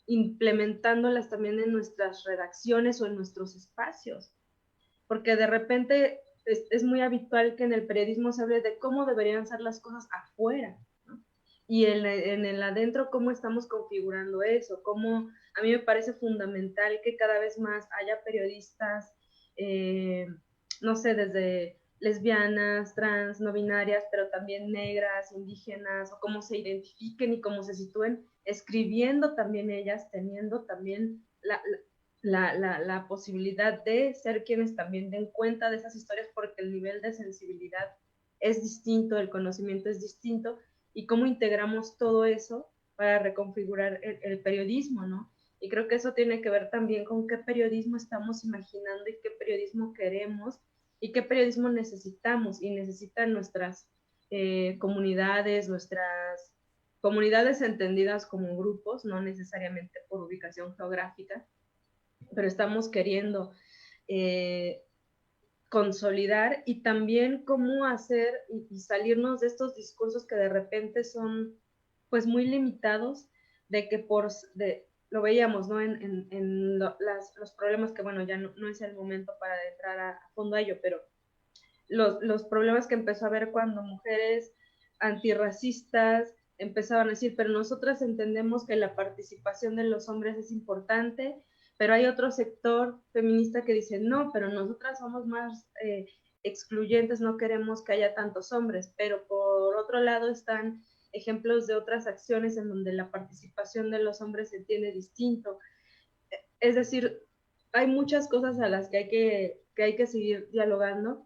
G: implementándolas también en nuestras redacciones o en nuestros espacios, porque de repente es muy habitual que en el periodismo se hable de cómo deberían ser las cosas afuera, ¿no? Y en el adentro, cómo estamos configurando eso, cómo a mí me parece fundamental que cada vez más haya periodistas, no sé, desde lesbianas, trans, no binarias, pero también negras, indígenas, o cómo se identifiquen y cómo se sitúen, escribiendo también ellas, teniendo también la posibilidad de ser quienes también den cuenta de esas historias, porque el nivel de sensibilidad es distinto, el conocimiento es distinto, y cómo integramos todo eso para reconfigurar el periodismo, ¿no? Y creo que eso tiene que ver también con qué periodismo estamos imaginando y qué periodismo queremos y qué periodismo necesitamos y necesitan nuestras comunidades, nuestras comunidades entendidas como grupos, no necesariamente por ubicación geográfica, pero estamos queriendo consolidar y también cómo hacer y salirnos de estos discursos que de repente son pues muy limitados, de que lo veíamos, ¿no? Los problemas que, bueno, ya no es el momento para entrar a fondo a ello, pero los problemas que empezó a haber cuando mujeres antirracistas empezaban a decir, pero nosotras entendemos que la participación de los hombres es importante, pero hay otro sector feminista que dice, no, pero nosotras somos más excluyentes, no queremos que haya tantos hombres, pero por otro lado están ejemplos de otras acciones en donde la participación de los hombres se entiende distinto. Es decir, hay muchas cosas a las que hay que seguir dialogando,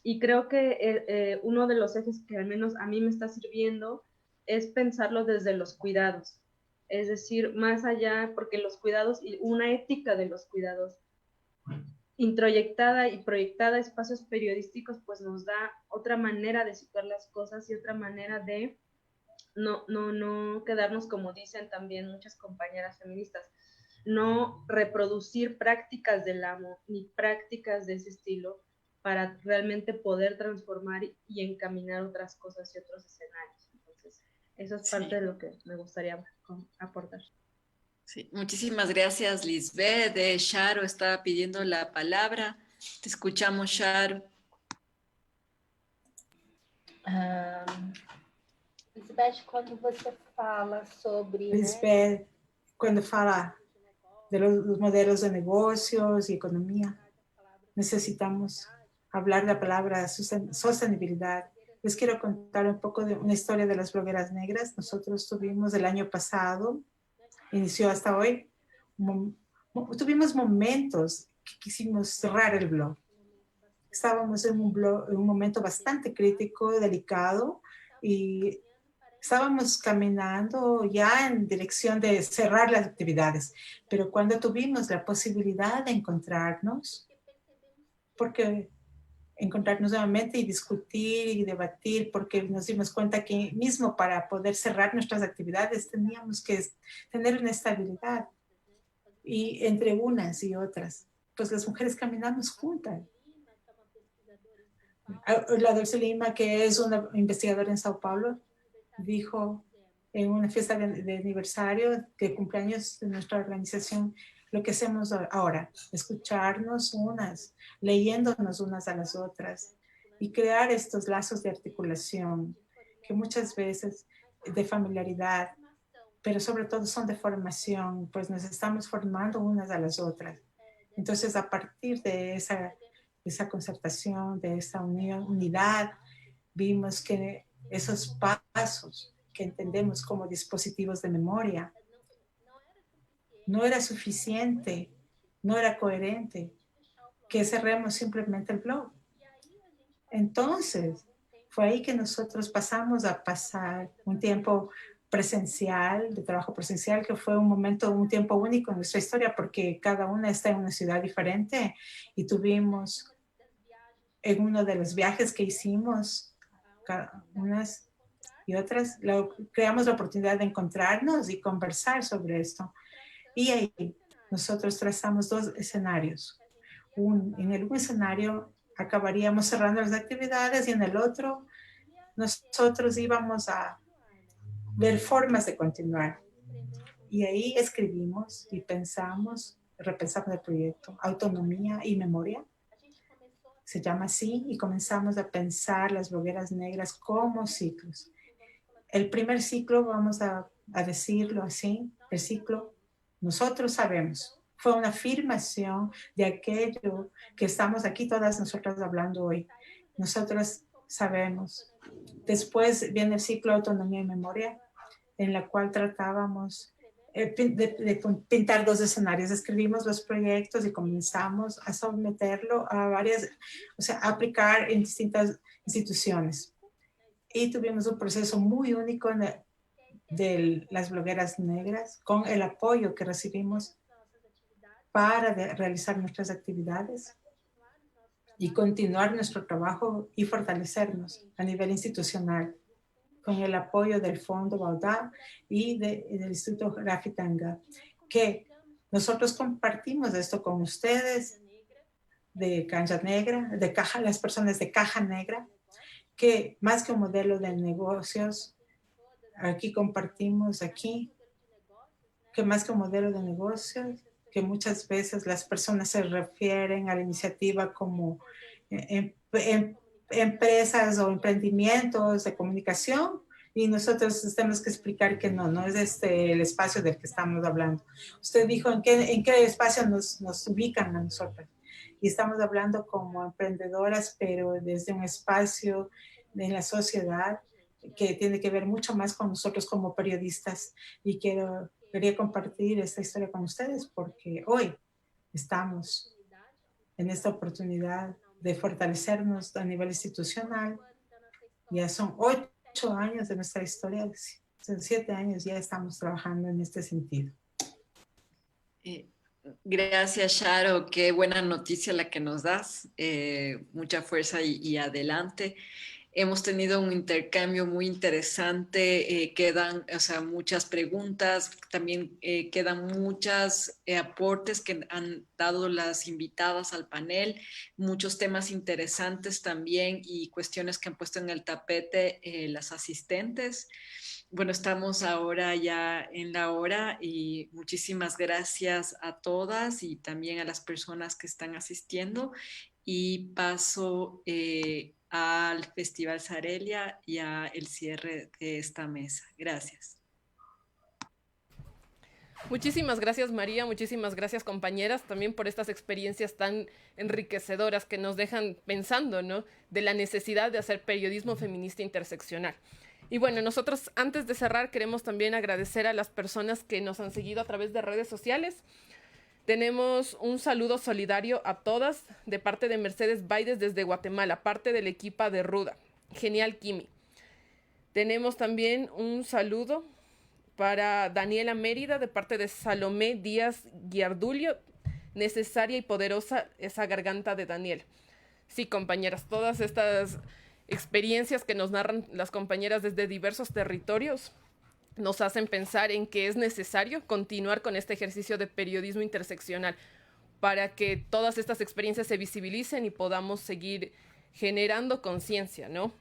G: y creo que uno de los ejes que al menos a mí me está sirviendo es pensarlo desde los cuidados. Es decir, más allá, porque los cuidados y una ética de los cuidados introyectada y proyectada a espacios periodísticos, pues nos da otra manera de situar las cosas y otra manera de no quedarnos, como dicen también muchas compañeras feministas, no reproducir prácticas del amo ni prácticas de ese estilo para realmente poder transformar y encaminar otras cosas y otros escenarios. Entonces, eso es parte de lo que me gustaría aportar.
B: Sí, muchísimas gracias, Lisbeth. Sharo está pidiendo la palabra. Te escuchamos, Sharo.
D: Lisbeth, quando você fala sobre...
E: Lisbeth, cuando fala de los modelos de negocios y economía, necesitamos hablar la palabra sostenibilidad. Les quiero contar un poco de una historia de las blogueras negras. Nosotros tuvimos el año pasado, inició hasta hoy, tuvimos momentos que quisimos cerrar el blog. Estábamos en un momento bastante crítico, delicado, y estábamos caminando ya en dirección de cerrar las actividades. Pero cuando tuvimos la posibilidad de encontrarnos, porque encontrarnos nuevamente y discutir y debatir, porque nos dimos cuenta que mismo para poder cerrar nuestras actividades teníamos que tener una estabilidad. Y entre unas y otras, pues las mujeres caminamos juntas. La Dulce Lima, que es una investigadora en Sao Paulo, dijo en una fiesta de aniversario de cumpleaños de nuestra organización, lo que hacemos ahora, escucharnos unas, leyéndonos unas a las otras y crear estos lazos de articulación que muchas veces de familiaridad, pero sobre todo son de formación, pues nos estamos formando unas a las otras. Entonces, a partir de esa concertación, de esa unidad, vimos que esos pasos que entendemos como dispositivos de memoria no era suficiente, no era coherente que cerremos simplemente el blog. Entonces, fue ahí que nosotros pasamos a pasar un tiempo presencial, de trabajo presencial, que fue un tiempo único en nuestra historia, porque cada una está en una ciudad diferente y tuvimos en uno de los viajes que hicimos, unas y otras, creamos la oportunidad de encontrarnos y conversar sobre esto. Y ahí nosotros trazamos dos escenarios. En el un escenario acabaríamos cerrando las actividades y en el otro nosotros íbamos a ver formas de continuar. Y ahí escribimos y pensamos, repensamos el proyecto, Autonomía y Memoria. Se llama así, y comenzamos a pensar las blogueras negras como ciclos. El primer ciclo, vamos a decirlo así, el ciclo Nosotros Sabemos. Fue una afirmación de aquello que estamos aquí todas nosotras hablando hoy. Nosotras sabemos. Después viene el ciclo Autonomía y Memoria, en la cual tratábamos de pintar dos escenarios. Escribimos los proyectos y comenzamos a someterlo a a aplicar en distintas instituciones. Y tuvimos un proceso muy único de las blogueras negras, con el apoyo que recibimos para realizar nuestras actividades y continuar nuestro trabajo y fortalecernos a nivel institucional, con el apoyo del Fondo Baudá y del Instituto Grafitanga, que nosotros compartimos esto con ustedes de Canja Negra, las personas de Caja Negra, que más que un modelo de negocios, aquí compartimos que más que un modelo de negocio, que muchas veces las personas se refieren a la iniciativa como empresas o emprendimientos de comunicación, y nosotros tenemos que explicar que no es el espacio del que estamos hablando. Usted dijo en qué espacio nos ubican a nosotros. Y estamos hablando como emprendedoras, pero desde un espacio en la sociedad que tiene que ver mucho más con nosotros como periodistas. Y quería compartir esta historia con ustedes porque hoy estamos en esta oportunidad de fortalecernos a nivel institucional. Ya son 8 años de nuestra historia, son 7 años ya estamos trabajando en este sentido.
B: Gracias, Sharo. Qué buena noticia la que nos das. Mucha fuerza y adelante. Hemos tenido un intercambio muy interesante, quedan muchas preguntas, también quedan muchos aportes que han dado las invitadas al panel, muchos temas interesantes también y cuestiones que han puesto en el tapete las asistentes. Bueno, estamos ahora ya en la hora y muchísimas gracias a todas y también a las personas que están asistiendo y paso al Festival Sarelia y al cierre de esta mesa. Gracias.
A: Muchísimas gracias, María, muchísimas gracias, compañeras, también por estas experiencias tan enriquecedoras que nos dejan pensando, ¿no?, de la necesidad de hacer periodismo feminista interseccional. Y bueno, nosotros antes de cerrar queremos también agradecer a las personas que nos han seguido a través de redes sociales. Tenemos un saludo solidario a todas de parte de Mercedes Baides desde Guatemala, parte del equipo de Ruda. Genial, Kimi. Tenemos también un saludo para Daniela Mérida de parte de Salomé Díaz Guiardulio. Necesaria y poderosa esa garganta de Daniel. Sí, compañeras, todas estas experiencias que nos narran las compañeras desde diversos territorios nos hacen pensar en que es necesario continuar con este ejercicio de periodismo interseccional para que todas estas experiencias se visibilicen y podamos seguir generando conciencia, ¿no?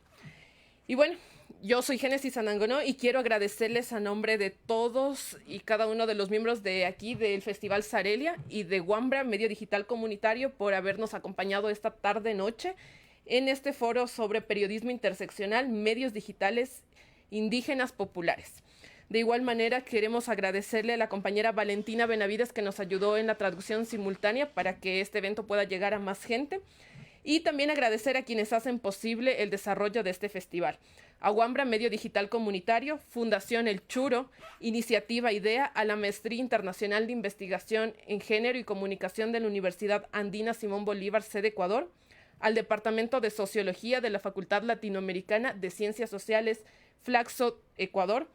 A: Y bueno, yo soy Génesis Anangonó y quiero agradecerles a nombre de todos y cada uno de los miembros de aquí del Festival Sarelia y de Wambra, Medio Digital Comunitario, por habernos acompañado esta tarde-noche en este foro sobre periodismo interseccional, medios digitales indígenas populares. De igual manera, queremos agradecerle a la compañera Valentina Benavides que nos ayudó en la traducción simultánea para que este evento pueda llegar a más gente. Y también agradecer a quienes hacen posible el desarrollo de este festival. A Wambra Medio Digital Comunitario, Fundación El Churo, Iniciativa IDEA, a la Maestría Internacional de Investigación en Género y Comunicación de la Universidad Andina Simón Bolívar, sede Ecuador, al Departamento de Sociología de la Facultad Latinoamericana de Ciencias Sociales, Flaxo, Ecuador,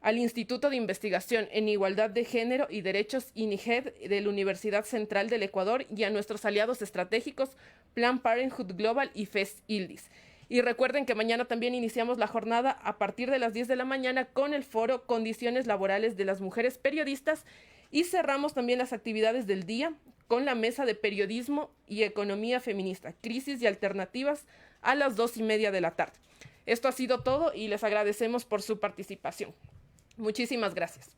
A: al Instituto de Investigación en Igualdad de Género y Derechos INIGED de la Universidad Central del Ecuador y a nuestros aliados estratégicos Planned Parenthood Global y FES ILDIS. Y recuerden que mañana también iniciamos la jornada a partir de las 10 de la mañana con el foro Condiciones Laborales de las Mujeres Periodistas y cerramos también las actividades del día con la mesa de Periodismo y Economía Feminista, Crisis y Alternativas a las 2:30 de la tarde. Esto ha sido todo y les agradecemos por su participación. Muchísimas gracias.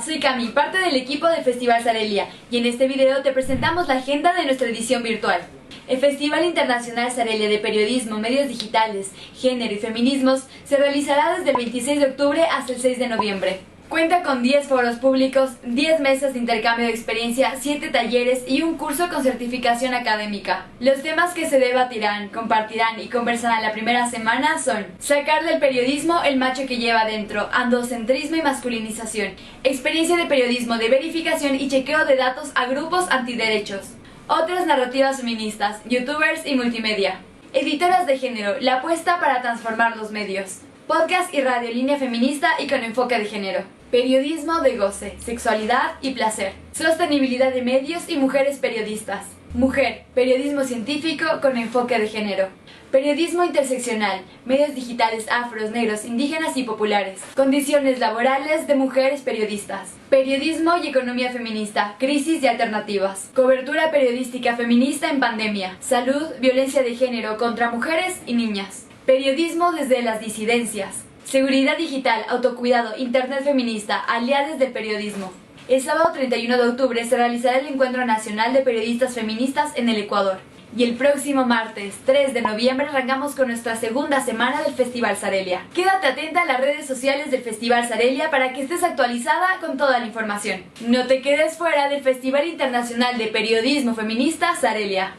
J: soy Cami, parte del equipo del Festival Sarelia, y en este video te presentamos la agenda de nuestra edición virtual. El Festival Internacional Sarelia de Periodismo, Medios Digitales, Género y Feminismos se realizará desde el 26 de octubre hasta el 6 de noviembre. Cuenta con 10 foros públicos, 10 mesas de intercambio de experiencia, 7 talleres y un curso con certificación académica. Los temas que se debatirán, compartirán y conversarán la primera semana son: sacar del periodismo el macho que lleva dentro, androcentrismo y masculinización, experiencia de periodismo de verificación y chequeo de datos a grupos antiderechos, otras narrativas feministas, youtubers y multimedia, editoras de género, la apuesta para transformar los medios, podcast y radio línea feminista y con enfoque de género, periodismo de goce, sexualidad y placer, sostenibilidad de medios y mujeres periodistas, mujer, periodismo científico con enfoque de género, periodismo interseccional, medios digitales afros, negros, indígenas y populares, condiciones laborales de mujeres periodistas, periodismo y economía feminista, crisis y alternativas, cobertura periodística feminista en pandemia, salud, violencia de género contra mujeres y niñas, periodismo desde las disidencias, seguridad digital, autocuidado, internet feminista, aliados del periodismo. El sábado 31 de octubre se realizará el Encuentro Nacional de Periodistas Feministas en el Ecuador. Y el próximo martes 3 de noviembre arrancamos con nuestra segunda semana del Festival Sarelia. Quédate atenta a las redes sociales del Festival Sarelia para que estés actualizada con toda la información. No te quedes fuera del Festival Internacional de Periodismo Feminista Sarelia.